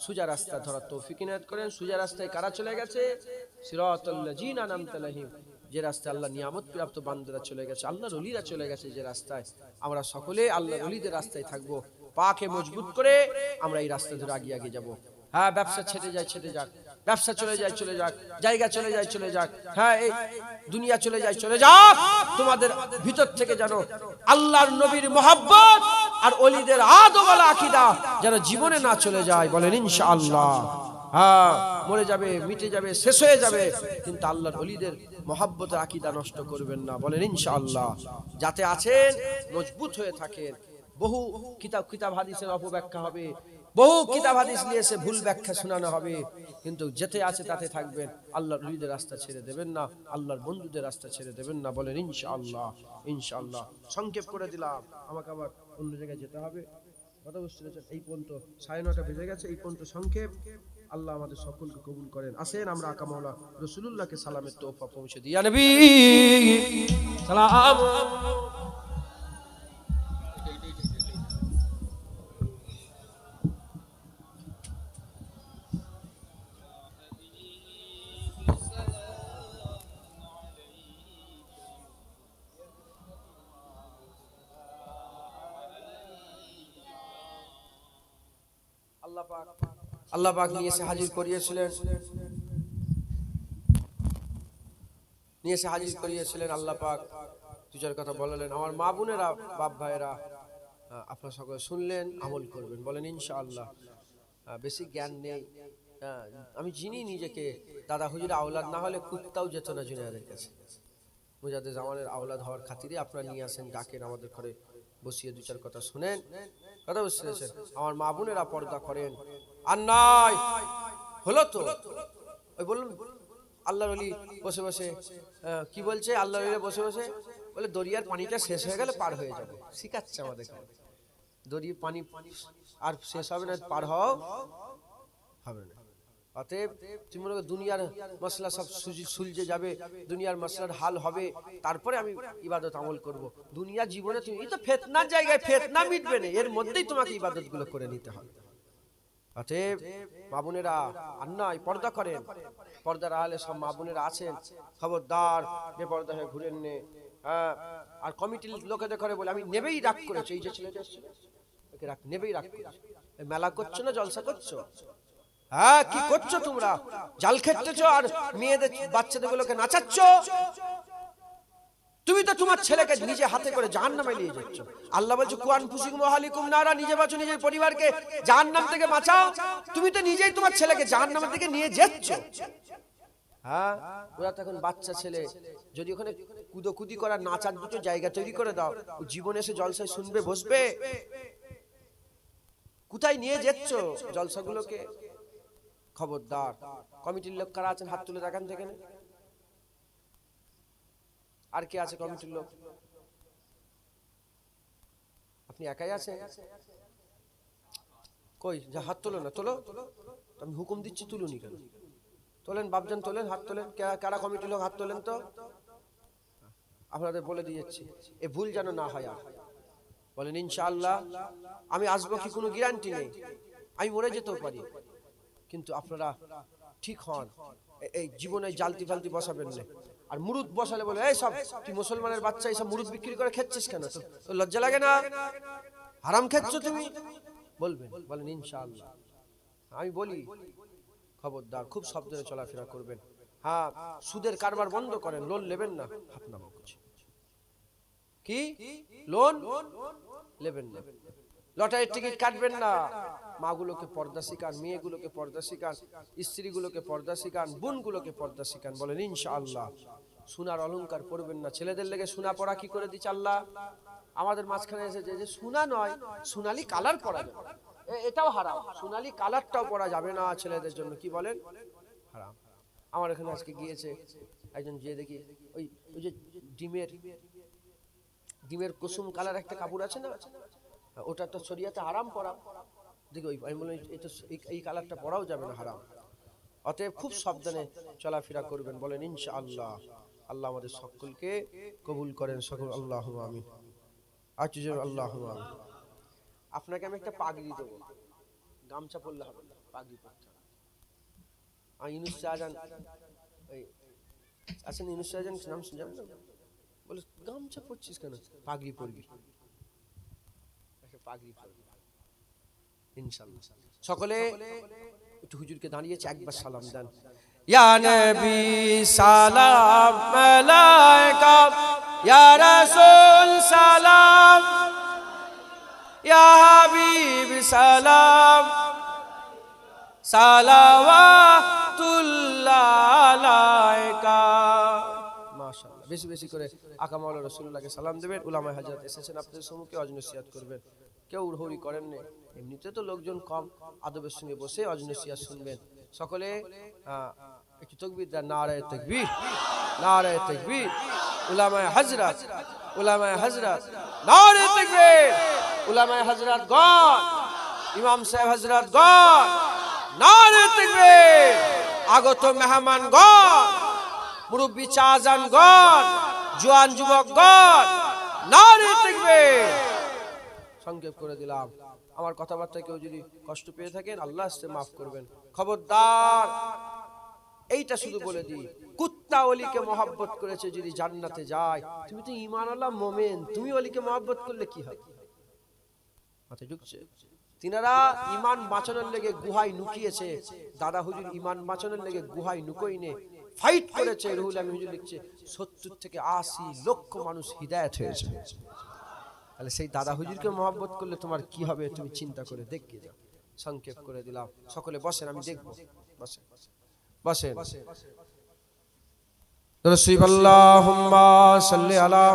সোজা রাস্তা ধরার তৌফিক ইনায়াত করেন। সোজা রাস্তায় কারা চলে গেছে? সিরাতাল্লাযীনা আনআমতা আলাইহিম, যে রাস্তায় আল্লাহ নিয়ামত প্রাপ্ত বান্দারা চলে গেছে, আল্লাহর ওলিরা চলে গেছে, যে রাস্তায় আমরা সকলে আল্লাহর ওলিদের রাস্তায় থাকবো। পাকে মজবুত করে আমরা এই রাস্তা ধরে আগে আগে যাব। হ্যাঁ, ব্যবসা ছেড়ে যায় ছেড়ে যাক, ব্যবসা চলে যায় চলে যাক, জায়গা চলে যায় চলে যাক, হ্যাঁ এই দুনিয়া চলে যায় চলে যাক, তোমাদের ভিতর থেকে যেন আল্লাহর নবীর মহব্বত আর ওলিদের আদওয়ালা আকীদা যেন জীবনে না চলে যায়। বলেন ইনশাআল্লাহ। হ্যাঁ, মরে যাবে, মিটে যাবে, শেষ হয়ে যাবে, কিন্তু আল্লাহর ওলিদের মহব্বতের আকীদা নষ্ট করবেন না। বলেন ইনশাআল্লাহ। যাতে আছেন মজবুত হয়ে থাকেন। বহু কিতাব হাদিসের অপব্যাখ্যা হবে, বহু কিতাব হাদিস নিয়ে এসে ভুল ব্যাখ্যা শোনানো হবে, কিন্তু যেতে আছে তাতে থাকবেন। আল্লাহর ওলিদের রাস্তা ছেড়ে দেবেন না, আল্লাহর বন্ধুদের রাস্তা ছেড়ে দেবেন না। বলেন ইনশাআল্লাহ। ইনশাআল্লাহ। সংক্ষেপ করে দিলাম, আমাকে আবার অন্য জায়গায় যেতে হবে। কথা বুঝতে পেরেছেন? এই পর্যন্ত 9:30 বেজে গেছে, এই পর্যন্ত সংক্ষেপ। আল্লাহ আমাদের সকলকে কবুল করেন। আসেন আমরা আকা মাওলা রাসূলুল্লাহকে সালামের তোহফা পৌঁছে দিই। ইয়া নবী সালাম। আল্লাহ পাক নিয়ে এসে হাজির করিয়েছিলেন, আল্লাহ পাক দুজার কথা বললেন। আমার মা বোনেরা, বাপ ভাইয়েরা, আপনারা সকলে শুনলেন, আমল করবেন। বলেন ইনশাআল্লাহ। বেশি জ্ঞান নেই, আমি চিনি নিজেকে। দাদা হুজুর আওলাদ না হলে কুত্তাও যেত না জুনায়েদের কাছে। মুজাদ্দেদ জামানের আওলাদ হওয়ার খাতিরে আপনারা নিয়ে আসেন, ডাকেন, আমাদের ঘরে বসিয়ে দু চার কথা শুনেন। কথা বুঝতে পেরেছেন? আমার মা বোনেরা পর্দা করেন। আর নয় হলো তো ওই বলুন আল্লাহর ওলি বসে বসে কি বলছে? আল্লাহর ওলি বসে বসে বলে দরিয়ার পানিটা শেষ হয়ে গেলে পার হয়ে যাবে। শিখাচ্ছে আমাদের, দরিয়ার পানি আর শেষ হবে না, পার হওয়া হবে না। অতএব তুমি মনে করো দুনিয়ার মশলা সব সুলঝে যাবে, দুনিয়ার মশলার হাল হবে, তারপরে আমি ইবাদত আমল করব। দুনিয়া জীবনে তুমি এই তো ফিতনার জায়গায়, ফিতনা মিটবে না, এর মধ্যেই তোমাকে ইবাদত গুলো করে নিতে হবে। অতএব মা বোনেরা, আর নয় পর্দা করেন। পর্দার আড়ালে সব মা বোনেরা আছেন, খবরদার বেপর্দা হয়ে ঘুরেন নে। হ্যাঁ, আর কমিটির লোকেদের করে বলে আমি নেবেই রাগ করেছি, এই যে ছেলেটা এসেছিল ওকে রাগ নেবেই রাগ করেছি। মেলা করছো না জলসা করছো? হ্যাঁ, কি করছো তোমরা? জাল খেতেছো আর মেয়েদের বাচ্চাদের গুলোকে নাচাচ্ছ। তুমি তো তোমার ছেলেকে নিজে হাতে করে জাহান্নামে নিয়ে যাচ্ছ। আল্লাহ বলছে কুয়ান ফুসিকুম ওয়াহালিকুম নারা, নিজে বাঁচো, নিজের পরিবারকে জাহান্নাম থেকে বাঁচাও। তুমি তো নিজেই তোমার ছেলেকে জাহান্নামের দিকে নিয়ে যাচ্ছ। হ্যাঁ, ওরা তখন বাচ্চা ছেলে, যদি ওখানে কুদোকুদি করার নাচার দুটো জায়গা তৈরি করে দাও, ও জীবনে এসে জলসায় শুনবে, বসবে? কোথায় নিয়ে যাচ্ছ জলসাগুলোকে? খবরদার। কমিটির লোক কারা আছেন হাত তুলে দেখান যেখানে। আর কে আছে কমিটির লোক? আপনি একাই আছেন? কই, যা হাত তোলো না, তোলো। আমি হুকুম দিচ্ছি, তুলুনি কেন? তোলেন বাপজান, তোলেন, হাত তোলেন। কারা কমিটির লোক হাত তোলেন তো? আপনাদের বলে দিয়েছি, এ ভুল যেন না হয়। আর বলেন ইনশাআল্লাহ। আমি আসবো কি কোনো গ্যারান্টি নেই, আমি মরে যেতেও পারি, কিন্তু আপনারা ঠিক হন। এই জীবনে জালতি ফালতি বসাবেন না। আর মুরুদ বসালে বলে এই সব তুই মুসলমানের বাচ্চা, এইসব মুরুদ বিক্রি করে খেচ্ছিস কেন? তো লজ্জা লাগে না? হারাম খেচ্ছ তুমি? বলবেন, বলেন ইনশাআল্লাহ। আমি বলি খবরদার, খুব সাবধানে চলাফেরা করবেন। হ্যাঁ, সুদের কারবার বন্ধ করেন, লোন নেবেন না। হাত নামা করছে কি? লোন নেবেন না। লটারির টিকিট কাটবেন না। মাগুলোকে পর্দা শিখান, মেয়েগুলোকে পর্দা শিখান, স্ত্রীগুলোকে পর্দা শিখান, বোনগুলোকে পর্দা শিখান। বলেন ইনশাআল্লাহ। সোনার অলংকার পরবেন না। ছেলেদের লেগে সোনা পরা কি করে দিচ্ছে আল্লাহ? আমাদের মাঝখানে এসেছে যে সোনা নয়, সোনালি কালার পরা যাবে, এটাও হারাম। সোনালি কালারটাও পরা যাবে না ছেলেদের জন্য। কি বলেন? হারাম। আমার এখানে আজকে গিয়েছে একজন, যে দেখি ওই ওই যে ডিমের কুসুম কালার একটা কাপড় আছে না, ওটা তো শরিয়াতে হারাম পরা। দেখি ওই আমি বললাম এই কালারটা পরাও যাবে না, হারাম। অতএব খুব সাবধানে চলাফেরা করবেন। বলেন ইনশাআল্লাহ। আল্লাহ আমাদের সকলকে কবুল করেন, সকল আল্লাহুম্মা আমিন। আচ্ছা, আল্লাহুম্মা আমিন। আপনাকে আমি একটা পাগড়ি দেবো, গামছা পরলে হবে না, পাগড়ি পরতে হবে। আর ইউনুস শাহজাহান ওই আছেন, ইউনুস শাহজাহান নাম শুনছেন? বলে গামছা পরছিস কেন? পাগড়ি পরবি, পাগড়ি পরবি ইনশাআল্লাহ। সকলে একটু হুজুরকে দাঁড়িয়েছে, একবার সালাম দেন। ইয়া নবী সালাম আলাইকা, ইয়া রাসূল সালাম, ইয়া হাবিব সালাম, সালাওয়াতুল্লাহ আলাইকা। মাশাআল্লাহ। বেশি বেশি করে আকা মাওলানা রাসূলুল্লাহকে সালাম দেবেন। উলামায়ে হযরত এসেছেন আপনাদের সম্মুখে, ওয়াজ নসিহত করবেন। কেউ হুড়হুড়ি করেন না, এমনিতে তো লোকজন কম, আদবের সঙ্গে বসে ওয়াজ নসিহত শুনবেন। সকলে একটু তাকবীর দেন। নারায়ে তাকবীর, নারায়ে তাকবীর। উলামায়ে হযরত, উলামায়ে হযরত, নারায়ে তাকবীর। উলামায়ে হযরত গণ, ইমাম সাহেব হযরত গণ, নারায়ে তাকবীর। আগত মেহমানগণ, মুরব্বি চাজানগণ, জওয়ান যুবকগণ, নারায়ে তাকবীর। সংক্ষেপ করে দিলাম। আমার কথাবার্তা কেউ যদি কষ্ট পেয়ে থাকেন আল্লাহ আস্তে মাফ করবেন। খবরদার, এইটা শুধু বলে দিই, কুত্তা ওলিকে মহব্বত করেছে যদি জান্নাতে যায়, তুমি তো ঈমানওয়ালা মুমিন, তুমি ওলিকে মহব্বত করলে কি হবে? মাথায় ঢুকছে? তিনারা ঈমান বাঁচানোর লেগে গুহায় লুকিয়েছে। দাদা হুজুর ঈমান বাঁচানোর লেগে গুহায় লুকোইনে ফাইট করেছে। রুহুল আমিন হুজুর লিখছে 70 থেকে 80 লক্ষ মানুষ হিদায়াত হয়েছে। তাহলে সেই দাদা হুজুরকে মহব্বত করলে তোমার কি হবে তুমি চিন্তা করে দেখে যাও। সংক্ষেপ করে দিলাম। সকলে বসেন, আমি দেখব। বসেন, বসেন। রাসূল আল্লাহুম্মা সাল্লি আলা।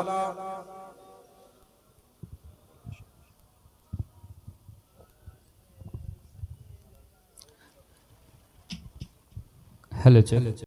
হ্যালো।